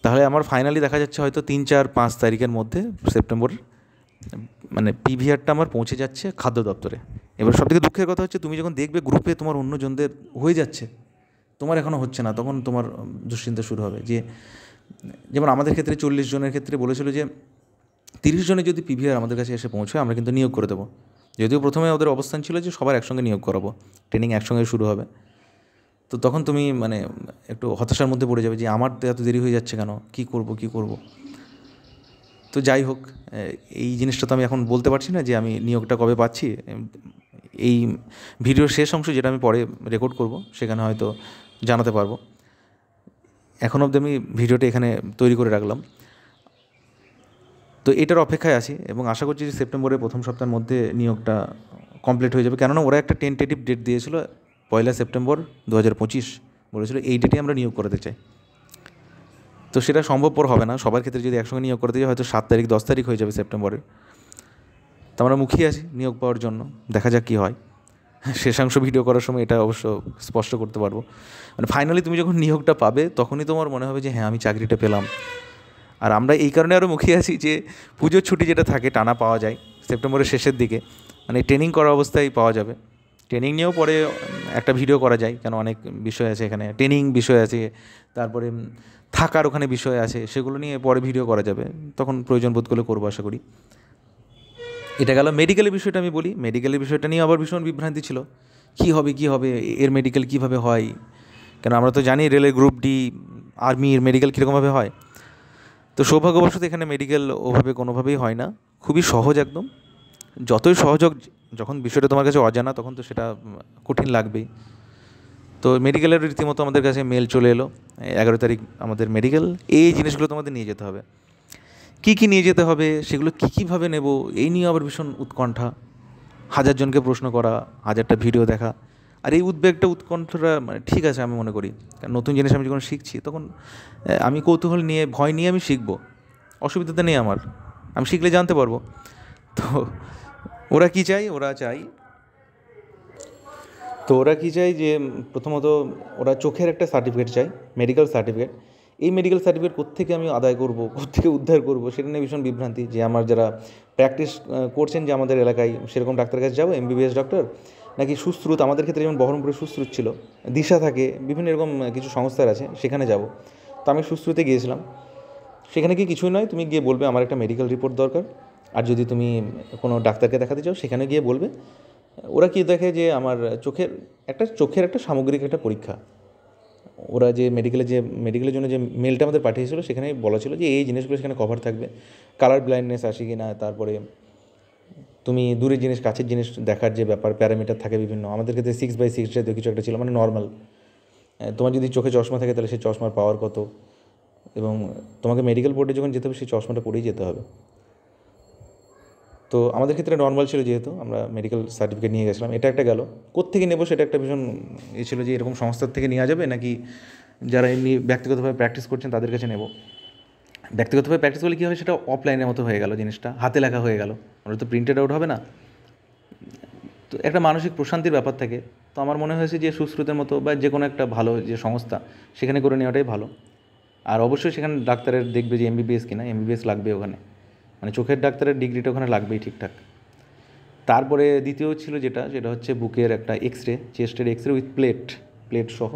তাহলে আমার ফাইনালি দেখা যাচ্ছে হয়তো 3, 4, 5 তারিখের মধ্যে সেপ্টেম্বর, মানে পিভিআরটা আমার পৌঁছে যাচ্ছে খাদ্য দপ্তরে। এবার সবথেকে দুঃখের কথা হচ্ছে, তুমি যখন দেখবে গ্রুপে তোমার অন্যজনদের হয়ে যাচ্ছে, তোমার এখনও হচ্ছে না, তখন তোমার দুশ্চিন্তা শুরু হবে। যে যেমন আমাদের ক্ষেত্রে 40 জনের ক্ষেত্রে বলেছিল যে 30 জনের যদি পিভিআর আমাদের কাছে এসে পৌঁছয়, আমরা কিন্তু নিয়োগ করে দেবো। যদিও প্রথমে ওদের অবস্থান ছিল যে সবার একসঙ্গে নিয়োগ করাবো, ট্রেনিং একসঙ্গে শুরু হবে। তো তখন তুমি মানে একটু হতাশার মধ্যে পড়ে যাবে যে আমার তো এত দেরি হয়ে যাচ্ছে কেন, কী করব। তো যাই হোক, এই জিনিসটা তো আমি এখন বলতে পারছি না যে আমি নিয়োগটা কবে পাচ্ছি। এই ভিডিওর শেষ অংশ, যেটা আমি পরে রেকর্ড করব, সেখানে হয়তো জানাতে পারবো। এখন অবধি আমি ভিডিওটা এখানে তৈরি করে রাখলাম। তো এটার অপেক্ষায় আছি, এবং আশা করছি যে সেপ্টেম্বরের প্রথম সপ্তাহের মধ্যে নিয়োগটা কমপ্লিট হয়ে যাবে। কেননা ওরা একটা টেন্টেটিভ ডেট দিয়েছিল, 1 সেপ্টেম্বর 2025 বলেছিল, এই ডেটে আমরা নিয়োগ করতে চাই। তো সেটা সম্ভবপর হবে না সবার ক্ষেত্রে, যদি একসঙ্গে নিয়োগ করতে চাই হয়তো 7 তারিখ 10 তারিখ হয়ে যাবে সেপ্টেম্বরের। তো আমরা মুখিয়ে আছি নিয়োগ পাওয়ার জন্য, দেখা যাক কী হয়। শেষাংশ ভিডিও করার সময় এটা অবশ্য স্পষ্ট করতে পারবো, মানে ফাইনালি তুমি যখন নিয়োগটা পাবে, তখনই তোমার মনে হবে যে হ্যাঁ, আমি চাকরিটা পেলাম। আর আমরা এই কারণে আরও মুখিয়ে আছি যে পুজোর ছুটি যেটা থাকে টানা পাওয়া যায় সেপ্টেম্বরের শেষের দিকে, মানে ট্রেনিং করা অবস্থায় পাওয়া যাবে। ট্রেনিং নিয়েও পরে একটা ভিডিও করা যায়, কেন অনেক বিষয় আছে এখানে, ট্রেনিং বিষয় আছে, তারপরে থাকার ওখানে বিষয় আছে, সেগুলো নিয়ে পরে ভিডিও করা যাবে, তখন প্রয়োজন বোধ করলে করবো আশা করি। এটা গেল মেডিকেলের বিষয়টা। আমি বলি, মেডিকেলের বিষয়টা নিয়ে আবার ভীষণ বিভ্রান্তি ছিল, কী হবে এর মেডিকেল কীভাবে হয়, কেন আমরা তো জানি রেলের গ্রুপ ডি, আর্মির মেডিকেল কীরকমভাবে হয়। তো সৌভাগ্যবশত এখানে মেডিকেল ওভাবে কোনোভাবেই হয় না, খুবই সহজ একদম। যতই সহজ হোক, যখন বিষয়টা তোমার কাছে অজানা, তখন তো সেটা কঠিন লাগবেই। তো মেডিকেলের রীতিমতো আমাদের কাছে মেল চলে এলো, 11 তারিখ আমাদের মেডিকেল, এই জিনিসগুলো তোমাদের নিয়ে যেতে হবে। কী কী নিয়ে যেতে হবে, সেগুলো কী কীভাবে নেব, এই নিয়ে আবার ভীষণ উৎকণ্ঠা, 1000 জনকে প্রশ্ন করা, 1000টা ভিডিও দেখা। আর এই উদ্বেগটা, উৎকণ্ঠাটা মানে ঠিক আছে আমি মনে করি, কারণ নতুন জিনিস আমি যখন শিখছি তখন আমি কৌতূহল নিয়ে, ভয় নিয়ে আমি শিখবো, অসুবিধাতে নেই আমার, আমি শিখলে জানতে পারবো। তো ওরা কী চাই, ওরা কী চাই যে প্রথমত ওরা চোখের একটা সার্টিফিকেট চাই, মেডিকেল সার্টিফিকেট। এই মেডিকেল সার্টিফিকেট কোত্থেকে আমি আদায় করব, কোত্থেকে উদ্ধার করব, সেটা নিয়ে ভীষণ বিভ্রান্তি। যে আমার যারা প্র্যাকটিস করছেন যে আমাদের এলাকায়, সেরকম ডাক্তারের কাছে যাবো, এমবিবিএস ডক্টর, নাকি সুশ্রুত, আমাদের ক্ষেত্রে যেমন বহরমপুরে সুশ্রুত ছিল, দিশা থাকে, বিভিন্ন এরকম কিছু সংস্থার আছে, সেখানে যাব। তো আমি সুশ্রুতে গিয়েছিলাম। সেখানে কি কিছুই নয়, তুমি গিয়ে বলবে আমার একটা মেডিকেল রিপোর্ট দরকার। আর যদি তুমি কোনো ডাক্তারকে দেখাতে চাও, সেখানে গিয়ে বলবে। ওরা কি দেখে যে আমার চোখের একটা সামগ্রিক একটা পরীক্ষা। ওরা যে মেডিকেলের জন্য যে মেলটা আমাদের পাঠিয়েছিল, সেখানে বলা ছিল যে এই জিনিসগুলো সেখানে কভার থাকবে। কালার ব্লাইন্ডনেস আসে কি না, তারপরে তুমি দূরের জিনিস কাছের জিনিস দেখার যে ব্যাপার, প্যারামিটার থাকে বিভিন্ন, আমাদের ক্ষেত্রে 6/6 জাতীয় কিছু একটা ছিল, মানে নর্মাল। তোমার যদি চোখে চশমা থাকে তাহলে সেই চশমার পাওয়ার কত, এবং তোমাকে মেডিকেল বোর্ডে যখন যেতে হবে সেই চশমাটা পরেই যেতে হবে। তো আমাদের ক্ষেত্রে নর্মাল ছিল, যেহেতু আমরা মেডিকেল সার্টিফিকেট নিয়ে গেছিলাম। এটা একটা গেল। কোত্থেকে নেবো সেটা একটা ভীষণ ছিল, যে এরকম সংস্থার থেকে নেওয়া যাবে নাকি যারা এমনি ব্যক্তিগতভাবে প্র্যাকটিস করছেন তাদের কাছে নেব। ব্যক্তিগতভাবে প্র্যাকটিস করলে কী হবে, সেটা অফলাইনের মতো হয়ে গেল, জিনিসটা হাতে লেখা হয়ে গেল, ওটা তো প্রিন্টেড আউট হবে না। তো একটা মানসিক প্রশান্তির ব্যাপার থাকে। তো আমার মনে হয়েছে যে সুশ্রুতের মতো বা যে কোনো একটা ভালো যে সংস্থা, সেখানে করে নেওয়াটাই ভালো। আর অবশ্যই সেখানে ডাক্তারের দেখবে যে এমবিবিএস কিনা, এমবিবিএস লাগবে ওখানে, মানে চোখের ডাক্তারের ডিগ্রিটা ওখানে লাগবেই ঠিকঠাক। তারপরে দ্বিতীয় ছিল সেটা হচ্ছে বুকের একটা এক্সরে, চেস্টের এক্সরে উইথ প্লেট সহ।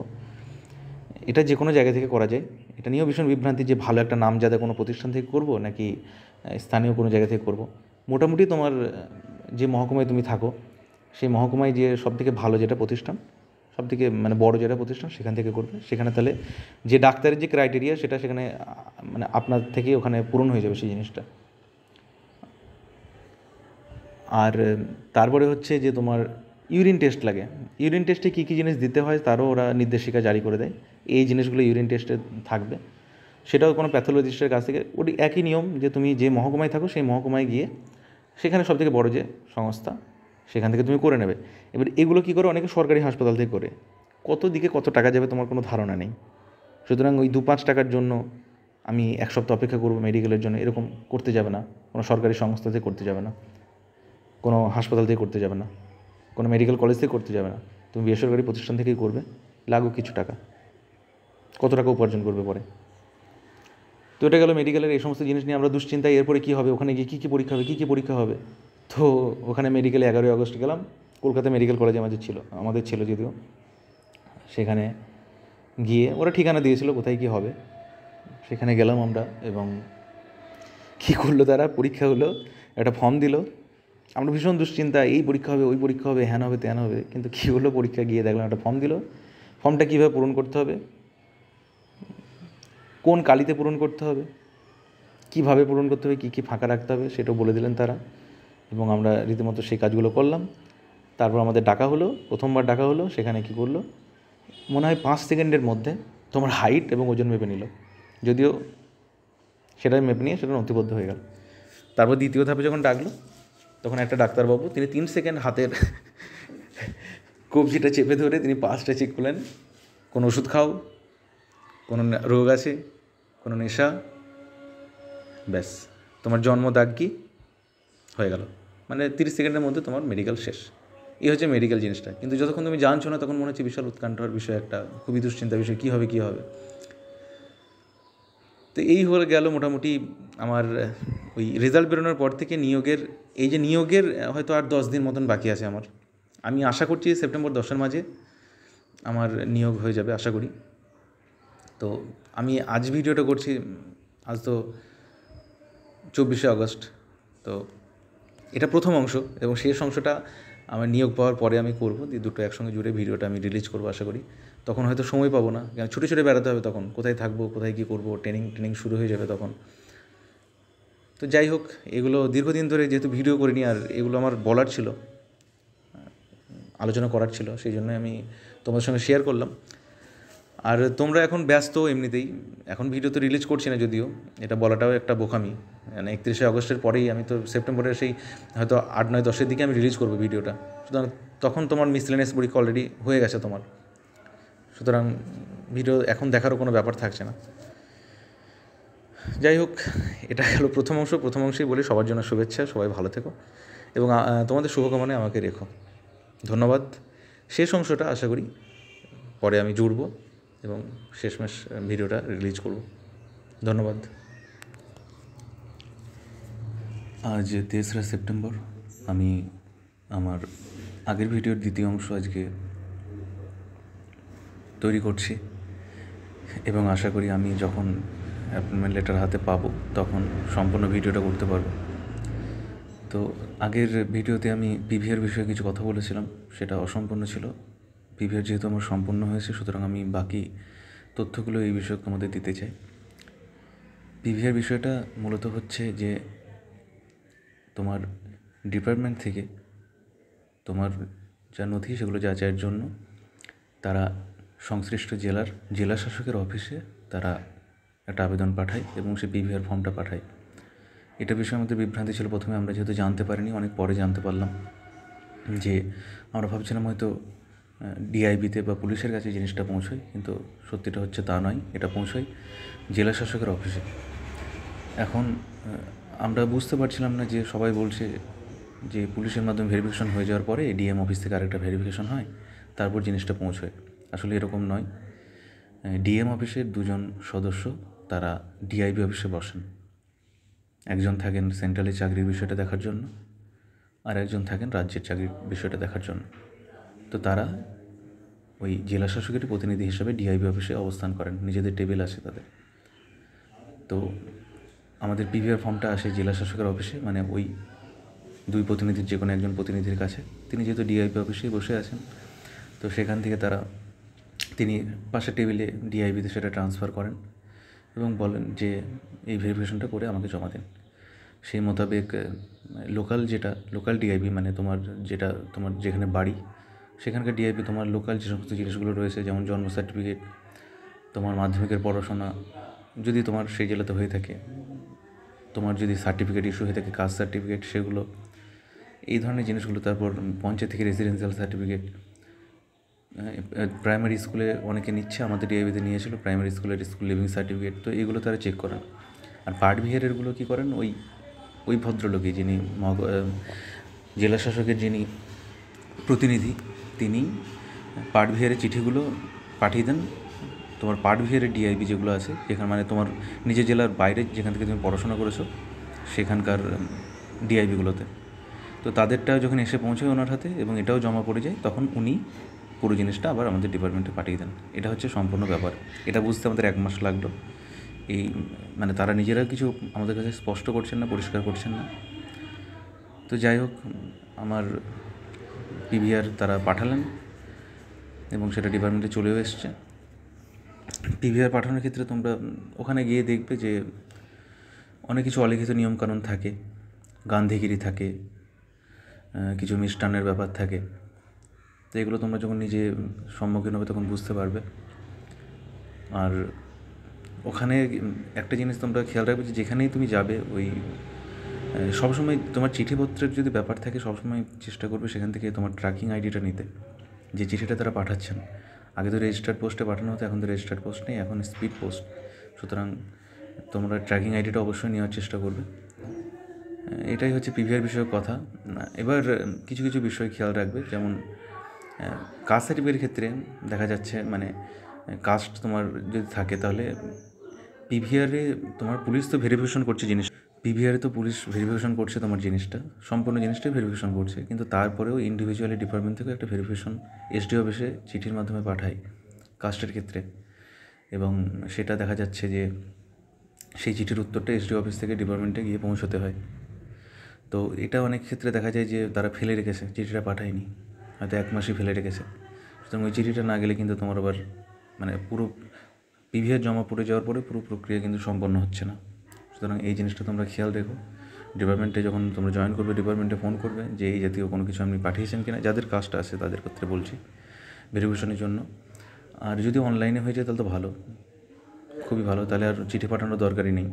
এটা যে কোনো জায়গা থেকে করা যায়। এটা নিয়েও ভীষণ বিভ্রান্তি যে ভালো একটা নামজাদা কোনো প্রতিষ্ঠান থেকে করব নাকি স্থানীয় কোনো জায়গা থেকে করব। মোটামুটি তোমার যে মহকুমায় তুমি থাকো, সেই মহকুমায় যে সবথেকে ভালো যেটা প্রতিষ্ঠান, সবথেকে মানে বড় যেটা প্রতিষ্ঠান, সেখান থেকে করবে। সেখানে তাহলে যে ডাক্তারের যে ক্রাইটেরিয়া, সেটা সেখানে মানে আপনার থেকেই ওখানে পূরণ হয়ে যাবে সেই জিনিসটা। আর তারপরে হচ্ছে যে তোমার ইউরিন টেস্ট লাগে। ইউরিন টেস্টে কী কী জিনিস দিতে হয় তারও ওরা নির্দেশিকা জারি করে দেয়, এই জিনিসগুলো ইউরিন টেস্টে থাকবে। সেটাও কোনো প্যাথোলজিস্টের কাছ থেকে, ওটি একই নিয়ম যে তুমি যে মহকুমায় থাকো সেই মহকুমায় গিয়ে, সেখানে সবথেকে বড় যে সংস্থা, সেখান থেকে তুমি করে নেবে। এবার এগুলো কী করে, অনেকে সরকারি হাসপাতাল থেকে করে। কত দিকে কত টাকা যাবে তোমার কোনো ধারণা নেই। সুতরাং ওই 2-5 টাকার জন্য আমি 1 সপ্তাহ অপেক্ষা করবো মেডিকেলের জন্য, এরকম করতে যাবে না। কোনো সরকারি সংস্থা থেকে করতে যাবে না, কোনো হাসপাতাল থেকে করতে যাবে না, কোনো মেডিকেল কলেজ থেকে করতে যাবে না। তুমি বেসরকারি প্রতিষ্ঠান থেকেই করবে, লাগুক কিছু টাকা। কত টাকা উপার্জন করবে পরে। তো এটা গেল মেডিকেলের। এই সমস্ত জিনিস নিয়ে আমরা দুশ্চিন্তায়, এরপরে কী হবে, ওখানে গিয়ে কী কী পরীক্ষা হবে। তো ওখানে মেডিকেলে 11ই আগস্ট গেলাম। কলকাতা মেডিকেল কলেজে আমাদের ছিল যদিও। সেখানে গিয়ে ওরা ঠিকানা দিয়েছিল কোথায় কী হবে, সেখানে গেলাম আমরা। এবং কী করলো তারা, পরীক্ষা হলো, একটা ফর্ম দিল। আমরা ভীষণ দুশ্চিন্তা, এই পরীক্ষা হবে, ওই পরীক্ষা হবে, হ্যান হবে, ত্যান হবে। কিন্তু কী হলো, পরীক্ষা গিয়ে দেখলাম একটা ফর্ম দিল। ফর্মটা কীভাবে পূরণ করতে হবে, কোন কালিতে পূরণ করতে হবে, কীভাবে পূরণ করতে হবে, কী কী ফাঁকা রাখতে হবে, সেটাও বলে দিলেন তারা। এবং আমরা রীতিমতো সেই কাজগুলো করলাম। তারপর আমাদের ডাকা হলো, প্রথমবার ডাকা হলো। সেখানে কী করলো, মনে হয় 5 সেকেন্ডের মধ্যে তোমার হাইট এবং ওজন মেপে নিল। যদিও সেটাই মেপে নিয়ে সেটা নথিবদ্ধ হয়ে গেল। তারপর দ্বিতীয় ধাপে যখন ডাকলো, তখন একটা ডাক্তারবাবু, তিনি 3 সেকেন্ড হাতের কবজিটা চেপে ধরে তিনি পালসটা চেক করলেন। কোনো ওষুধ খাও, কোনো রোগ আছে, কোনো নেশা, ব্যাস তোমার জন্ম দাগ কি, হয়ে গেল। মানে 30 সেকেন্ডের মধ্যে তোমার মেডিকেল শেষ। এই হচ্ছে মেডিকেল জিনিসটা। কিন্তু যতক্ষণ তুমি জানছো না, তখন মনে হচ্ছে বিশাল উৎকণ্ঠার বিষয়, একটা খুবই দুশ্চিন্তার বিষয়, কী হবে। তো এই হয়ে গেল মোটামুটি আমার ওই রেজাল্ট বেরোনোর পর থেকে নিয়োগের হয়তো আর 10 দিন মতন বাকি আছে আমার। আমি আশা করছি সেপ্টেম্বর 10-এর মাঝে আমার নিয়োগ হয়ে যাবে, আশা করি। তো আমি আজ ভিডিওটা করছি, আজ তো 24শে আগস্ট। তো এটা প্রথম অংশ, এবং শেষ অংশটা আমার নিয়োগ পাওয়ার পরে আমি করব। দুটো একসঙ্গে জুড়ে ভিডিওটা আমি রিলিজ করবো আশা করি। তখন হয়তো সময় পাবো না, কেন ছুটে ছুটে বেড়াতে হবে তখন, কোথায় থাকবো, কোথায় কী করবো, ট্রেনিং শুরু হয়ে যাবে তখন। তো যাই হোক, এগুলো দীর্ঘদিন ধরে যেহেতু ভিডিও করিনি, আর এগুলো আমার বলার ছিল, আলোচনা করার ছিল, সেই জন্য আমি তোমাদের সঙ্গে শেয়ার করলাম। আর তোমরা এখন ব্যস্ত এমনিতেই, এখন ভিডিও তো রিলিজ করছি না, যদিও এটা বলাটাও একটা বোকামি, মানে 31শে আগস্টের পরেই, আমি তো সেপ্টেম্বরের সেই হয়তো 8-9-10-এর দিকে আমি রিলিজ করবো ভিডিওটা। সুতরাং তখন তোমার মিসলেনিয়াস পরীক্ষা অলরেডি হয়ে গেছে তোমার, সুতরাং ভিডিও এখন দেখারও কোনো ব্যাপার থাকছে না। যাই হোক, এটা গেল প্রথম অংশেই বলি সবার জন্য শুভেচ্ছা, সবাই ভালো থেকো এবং তোমাদের শুভকামনায় আমাকে রেখো। ধন্যবাদ। শেষ অংশটা আশা করি পরে আমি জুড়ব এবং শেষমেশ ভিডিওটা রিলিজ করব। ধন্যবাদ। আজ 23 সেপ্টেম্বর। আমি আমার আগের ভিডিওর দ্বিতীয় অংশ আজকে তৈরি করছি এবং আশা করি আমি যখন অ্যাপয়েন্টমেন্ট লেটার হাতে পাবো তখন সম্পূর্ণ ভিডিওটা করতে পারবো। তো আগের ভিডিওতে আমি পিভিআর বিষয়ে কিছু কথা বলেছিলাম, সেটা অসম্পূর্ণ ছিল। পিভিআর যেহেতু আমার সম্পূর্ণ হয়েছে, সুতরাং আমি বাকি তথ্যগুলো এই বিষয়ে তোমাদের দিতে চাই। পিভিআর বিষয়টা মূলত হচ্ছে যে তোমার ডিপার্টমেন্ট থেকে তোমার যা নথি সেগুলো যাচাইয়ের জন্য তারা সংশ্লিষ্ট জেলা শাসকের অফিসে তারা একটা আবেদন পাঠায় এবং সেই পিভিআর ফর্মটা পাঠায়। এটা বিষয়ে আমাদের বিভ্রান্তি ছিল প্রথমে, আমরা যেহেতু জানতে পারিনি, অনেক পরে জানতে পারলাম যে আমরা ভাবছিলাম হয়তো ডিআইবিতে বা পুলিশের কাছে জিনিসটা পৌঁছয়, কিন্তু সত্যিটা হচ্ছে তা নয়, এটা পৌঁছয় জেলা শাসকের অফিসে। এখন আমরা বুঝতে পারছিলাম না যে সবাই বলছে যে পুলিশের মাধ্যমে ভেরিফিকেশন হয়ে যাওয়ার পরে ডিএম অফিস থেকে আরেকটা ভেরিফিকেশন হয়, তারপর জিনিসটা পৌঁছয়। আসলে এরকম নয়। ডিএম অফিসের দুজন সদস্য তারা ডিআইবি অফিসে বসেন। একজন থাকেন সেন্ট্রালের চাকরির বিষয়টা দেখার জন্য, আর একজন থাকেন রাজ্যের চাকরির বিষয়টা দেখার জন্য। তো তারা ওই জেলা শাসকের প্রতিনিধি হিসাবে ডিআইবি অফিসে অবস্থান করেন, নিজেদের টেবিল আছে তাদের। তো আমাদের পিভিআর ফর্মটা আসে জেলা শাসকের অফিসে, মানে ওই দুই প্রতিনিধির যে কোনো একজন প্রতিনিধির কাছে। তিনি যেহেতু ডিআইবি অফিসেই বসে আছেন, তো সেখান থেকে তিনি পাশের টেবিলে ডিআইবিতে সেটা ট্রান্সফার করেন এবং বলেন যে এই ভেরিফিকেশনটা করে আমাকে জমা দেন। সেই মোতাবেক লোকাল ডিআইবি, মানে তোমার যেখানে বাড়ি সেখানকার ডিআইবি তোমার লোকাল যে সমস্ত জিনিসগুলো রয়েছে, যেমন জন্ম সার্টিফিকেট, তোমার মাধ্যমিকের পড়াশোনা যদি তোমার সেই জেলাতে হয়ে থাকে, তোমার যদি সার্টিফিকেট ইস্যু হয়ে থাকে কাস্ট সার্টিফিকেট, সেগুলো, এই ধরনের জিনিসগুলো। তারপর পঞ্চায়েত থেকে রেসিডেন্সিয়াল সার্টিফিকেট, প্রাইমারি স্কুলে অনেকে নিচ্ছে, আমাদের ডিআইবিতে নিয়েছিল প্রাইমারি স্কুল লিভিং সার্টিফিকেট। তো এগুলো তারা চেক করেন। আর পার্ট বিহেয়ারেরগুলো কী করেন, ওই ভদ্রলোকই, যিনি জেলা শাসকের যিনি প্রতিনিধি, তিনি পার্ট বিহেয়ারের চিঠিগুলো পাঠিয়ে দেন তোমার পার্ট বিহেয়ারের ডিআইবি যেগুলো আছে যেখানে, মানে তোমার নিজের জেলার বাইরে যেখান থেকে তুমি পড়াশোনা করেছো সেখানকার ডিআইবিগুলোতে। তো তাদেরটা যখন এসে পৌঁছায় ওনার হাতে এবং এটাও জমা পড়ে যায়, তখন উনি পুরো জিনিসটা আবার আমাদের ডিপার্টমেন্টে পাঠিয়ে দেন। এটা হচ্ছে সম্পূর্ণ ব্যাপার। এটা বুঝতে আমাদের 1 মাস লাগলো। মানে তারা নিজেরা কিছু আমাদের কাছে স্পষ্ট করছেন না, পরিষ্কার করছেন না। তো যাই হোক, আমার পিভিআর তারা পাঠালেন এবং সেটা ডিপার্টমেন্টে চলেও এসছে। পিভিআর পাঠানোর ক্ষেত্রে তোমরা ওখানে গিয়ে দেখবে যে অনেক কিছু অলিখিত নিয়মকানুন থাকে, গান্ধিগিরি থাকে, কিছু মিষ্টান্নের ব্যাপার থাকে। তো এগুলো তোমরা যখন নিজে সম্মুখীন হবে তখন বুঝতে পারবে। আর ওখানে একটা জিনিস তোমরা খেয়াল রাখবে যে যেখানেই তুমি যাবে, সবসময় তোমার চিঠিপত্রের যদি ব্যাপার থাকে, সবসময় চেষ্টা করবে সেখান থেকে তোমার ট্র্যাকিং আইডিটা নিতে, যে চিঠিটা তারা পাঠাচ্ছেন। আগে তো রেজিস্টার্ড পোস্টে পাঠানো হতো, এখন তো রেজিস্টার্ড পোস্ট নেই, এখন স্পিড পোস্ট। সুতরাং তোমরা ট্র্যাকিং আইডিটা অবশ্যই নেওয়ার চেষ্টা করবে। এটাই হচ্ছে পিভিআর বিষয়ক কথা। এবার কিছু কিছু বিষয় খেয়াল রাখবে, যেমন কাস্ট সার্টিফিকেটের ক্ষেত্রে দেখা যাচ্ছে, মানে কাস্ট তোমার যদি থাকে তাহলে পিভিআরে তোমার পুলিশ তো ভেরিফিকেশন করছে জিনিস, পিভিআরে তো পুলিশ ভেরিফিকেশন করছে তোমার জিনিসটা, সম্পূর্ণ জিনিসটাই ভেরিফিকেশন করছে, কিন্তু তারপরেও ইন্ডিভিজুয়ালি ডিপার্টমেন্ট থেকে একটা ভেরিফিকেশন এসডি অফিসে চিঠির মাধ্যমে পাঠায় কাস্টের ক্ষেত্রে। এবং সেটা দেখা যাচ্ছে যে সেই চিঠির উত্তরটা এসডি অফিস থেকে ডিপার্টমেন্টে গিয়ে পৌঁছতে হয়। তো এটা অনেক ক্ষেত্রে দেখা যায় যে তারা ফেলে রেখেছে, চিঠিটা পাঠায়নি, হয়তো 1 মাসই ফেলে রেখেছে। সুতরাং ওই চিঠিটা না গেলে কিন্তু তোমার আবার মানে পুরো পিভিআর জমা পড়ে যাওয়ার পরে পুরো প্রক্রিয়া কিন্তু সম্পন্ন হচ্ছে না। সুতরাং এই জিনিসটা তোমরা খেয়াল রেখো। ডিপার্টমেন্টে যখন তোমরা জয়েন করবে, ডিপার্টমেন্টে ফোন করবে যে এই জাতীয় কোনো কিছু আপনি পাঠিয়েছেন কিনা, যাদের কাজটা আছে তাদের ক্ষেত্রে বলছি, ভেরিফিকেশনের জন্য। আর যদি অনলাইনে হয়ে যায় তাহলে তো ভালো, খুবই ভালো, তাহলে আর চিঠি পাঠানোর দরকারই নেই।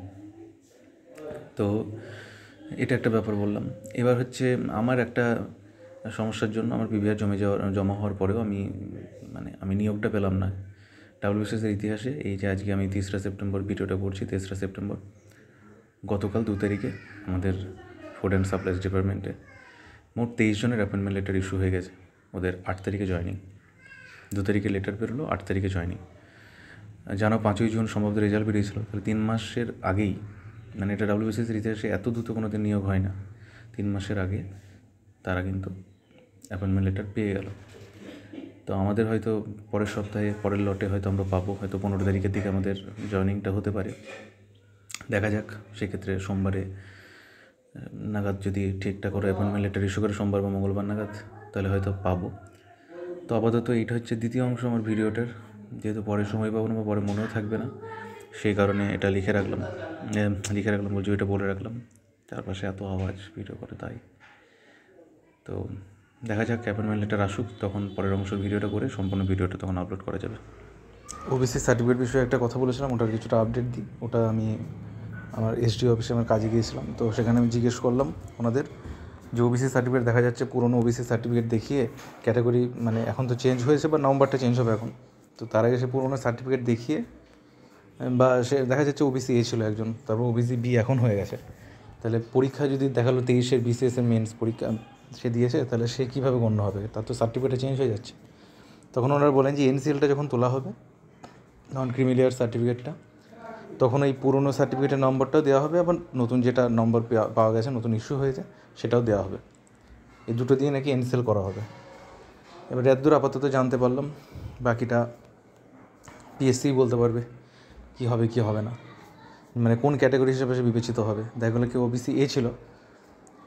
তো এটা একটা ব্যাপার বললাম। এবার হচ্ছে আমার একটা সমস্যার জন্য আমার পিভিআর জমা হওয়ার পরেও আমি নিয়োগটা পেলাম না। ডাব্লিউবিসিএসের ইতিহাসে এই যে আজকে আমি 3রা সেপ্টেম্বর ভিডিওটা করছি, 3রা সেপ্টেম্বর, গতকাল 2 তারিখে আমাদের ফুড অ্যান্ড সাপ্লাইজ ডিপার্টমেন্টে মোট 23 জনের অ্যাপয়েন্টমেন্ট লেটার ইস্যু হয়ে গেছে। ওদের 8 তারিখে জয়েনিং, 2 তারিখে লেটার বেরোলো, 8 তারিখে জয়েনিং। জানো 5ই জুন সম্ভবত রেজাল্ট বেরিয়েছিল, তাহলে 3 মাসের আগেই, মানে এটা ডাব্লিউবিসিএসের ইতিহাসে এত দ্রুত কোনো দিন নিয়োগ হয় না। 3 মাসের আগে তারা কিন্তু অ্যাপয়েন্টমেন্ট লেটার পেয়ে গেল। তো আমাদের হয়তো পরের সপ্তাহে, পরের লটে হয়তো আমরা পাবো, হয়তো 15 তারিখের দিকে আমাদের জয়েনিংটা হতে পারে। দেখা যাক, সেক্ষেত্রে সোমবারে নাগাদ যদি ঠিকঠাক করে অ্যাপয়েন্টমেন্ট লেটার ইস্যু করে সোমবার বা মঙ্গলবার নাগাদ, তাহলে হয়তো পাবো। তো আপাতত এইটা হচ্ছে দ্বিতীয় অংশ আমার ভিডিওটার, যেহেতু পরে সময় পাবো না বা পরে মনেও থাকবে না, সেই কারণে এটা লিখে রাখলাম বলছি, এটা বলে রাখলাম। চারপাশে এত আওয়াজ ভিডিও করে তাই। তো দেখা যাক, অ্যাপয়েন্টমেন্ট লেটার আসুক, তখন পরের অংশের ভিডিওটা করে সম্পূর্ণ ভিডিওটা তখন আপলোড করা যাবে। ওবিসি সার্টিফিকেট বিষয়ে একটা কথা বলেছিলাম, ওটার কিছুটা আপডেট দিই। ওটা আমি আমার এসডি অফিসে আমার কাজে গিয়েছিলাম, তো সেখানে আমি জিজ্ঞেস করলাম ওনাদের যে ওবিসি সার্টিফিকেট দেখা যাচ্ছে পুরনো ওবিসি সার্টিফিকেট দেখিয়ে ক্যাটাগরি, মানে এখন তো চেঞ্জ হয়েছে বা নাম্বারটা চেঞ্জ হবে এখন, তো তার আগে সে পুরনো সার্টিফিকেট দেখিয়ে, বা সে দেখা যাচ্ছে ওবিসি এ ছিল একজন, তারপর ওবিসি বি এখন হয়ে গেছে, তাহলে পরীক্ষা যদি দেখালো 23-এর বিসিএসের মেন্স পরীক্ষা সে দিয়েছে, তাহলে সে কীভাবে গণ্য হবে? তার তো সার্টিফিকেটটা চেঞ্জ হয়ে যাচ্ছে। তখন ওনারা বলেন যে এনসিএলটা যখন তোলা হবে, নন ক্রিমিলিয়ার সার্টিফিকেটটা, তখন এই পুরনো সার্টিফিকেটের নম্বরটাও দেওয়া হবে, আবার নতুন যেটা নম্বর পাওয়া গেছে, নতুন ইস্যু হয়েছে, সেটাও দেওয়া হবে। এই দুটো দিয়ে নাকি এনসিএল করা হবে। এবার এতদূর আপাতত জানতে পারলাম, বাকিটা পিএসসি বলতে পারবে কী হবে কী হবে না, মানে কোন ক্যাটাগরি হিসেবে সে বিবেচিত হবে। দেখা গেলো কি ওবিসি এ ছিল,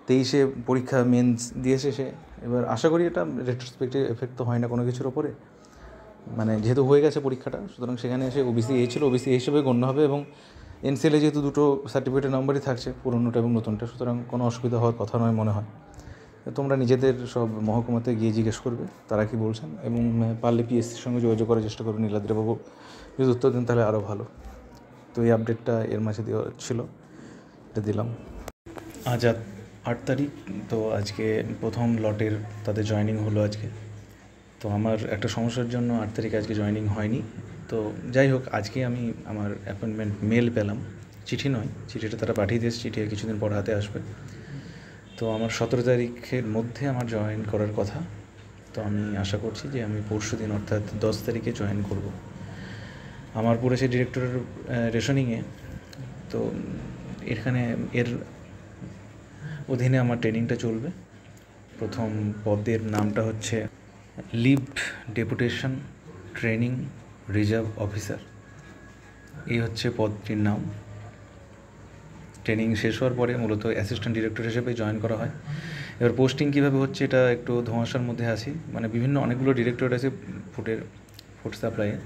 23-এ পরীক্ষা মেন্স দিয়েছে সে, এবার আশা করি এটা রেট্রোস্পেক্টিভ এফেক্ট তো হয় না কোনো কিছুর ওপরে, মানে যেহেতু হয়ে গেছে পরীক্ষাটা, সুতরাং সেখানে এসে ওবিসি এ ছিল, ওবিসি এ হিসেবে গণ্য হবে, এবং এনসিএলে যেহেতু দুটো সার্টিফিকেটের নম্বরই থাকছে, পুরনোটা এবং নতুনটা, সুতরাং কোনো অসুবিধা হওয়ার কথা নয় মনে হয়। তোমরা নিজেদের সব মহকুমাতে গিয়ে জিজ্ঞেস করবে তারা কি বলছেন, এবং পারলে পিএসসির সঙ্গে যোগাযোগ করার চেষ্টা করবে। নীলাদ্রিবাবু যদি উত্তর দেন তাহলে আরও ভালো। তো এই আপডেটটা এর মাঝে দেওয়া ছিল, এটা দিলাম। আজ 8 তারিখ, তো আজকে প্রথম লটের তাদের জয়েনিং হলো আজকে। তো আমার একটা সমস্যার জন্য 8 তারিখ আজকে জয়েনিং হয়নি। তো যাই হোক, আজকে আমি আমার অ্যাপয়েন্টমেন্ট মেল পেলাম, চিঠি নয়, চিঠিটা তারা পাঠিয়ে দিয়েছে, চিঠি কিছুদিন পর হাতে আসবে। তো আমার 17 তারিখের মধ্যে আমার জয়েন করার কথা। তো আমি আশা করছি যে আমি পরশু দিন অর্থাৎ 10 তারিখে জয়েন করব। আমার পড়েছে ডিরেক্টরের রেশনিংয়ে, তো এর অধীনে আমার ট্রেনিংটা চলবে। প্রথম পদের নামটা হচ্ছে leave deputation training reserve officer, এই হচ্ছে পদটির নাম। ট্রেনিং শেষ হওয়ার পরে মূলত অ্যাসিস্ট্যান্ট ডিরেক্টর হিসেবে জয়েন করা হয়। এবার পোস্টিং কীভাবে হচ্ছে এটা একটু ধোঁয়াশার মধ্যে আছি, মানে অনেকগুলো ডিরেক্টরেট আছে ফুড সাপ্লাইয়ে।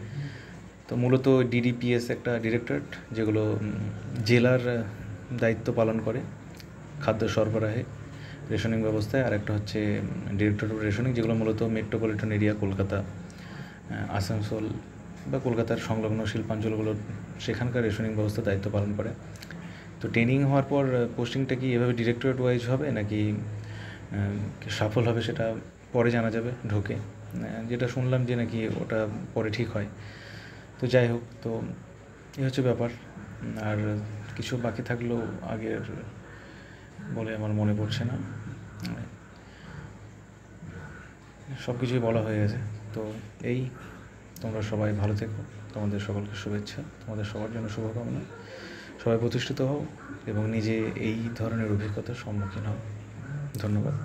তো মূলত ডিডিপিএস একটা ডিরেক্টরেট, যেগুলো জেলার দায়িত্ব পালন করে খাদ্য সরবরাহে, রেশনিং ব্যবস্থায়। আর একটা হচ্ছে ডিরেক্টরেট অফ রেশনিং, যেগুলো মূলত মেট্রোপলিটন এরিয়া, কলকাতা, আসানসোল বা কলকাতার সংলগ্ন শিল্পাঞ্চলগুলো, সেখানকার রেশনিং ব্যবস্থা দায়িত্ব পালন করে। তো ট্রেনিং হওয়ার পর পোস্টিংটা কি এভাবে ডিরেক্টরেট ওয়াইজ হবে নাকি সফল হবে, সেটা পরে জানা যাবে ঢোকে, যেটা শুনলাম যে নাকি ওটা পরে ঠিক হয়। তো যাই হোক, তো এই হচ্ছে ব্যাপার। আর কিছু বাকি থাকলেও আগের বলে আমার মনে পড়ছে না, সব কিছুই বলা হয়ে গেছে। তো এই, তোমরা সবাই ভালো থেকো, তোমাদের সকলকে শুভেচ্ছা, তোমাদের সবার জন্য শুভকামনা। সবাই প্রতিষ্ঠিত হও এবং নিজে এই ধরনের অভিজ্ঞতার সম্মুখীন হও। ধন্যবাদ।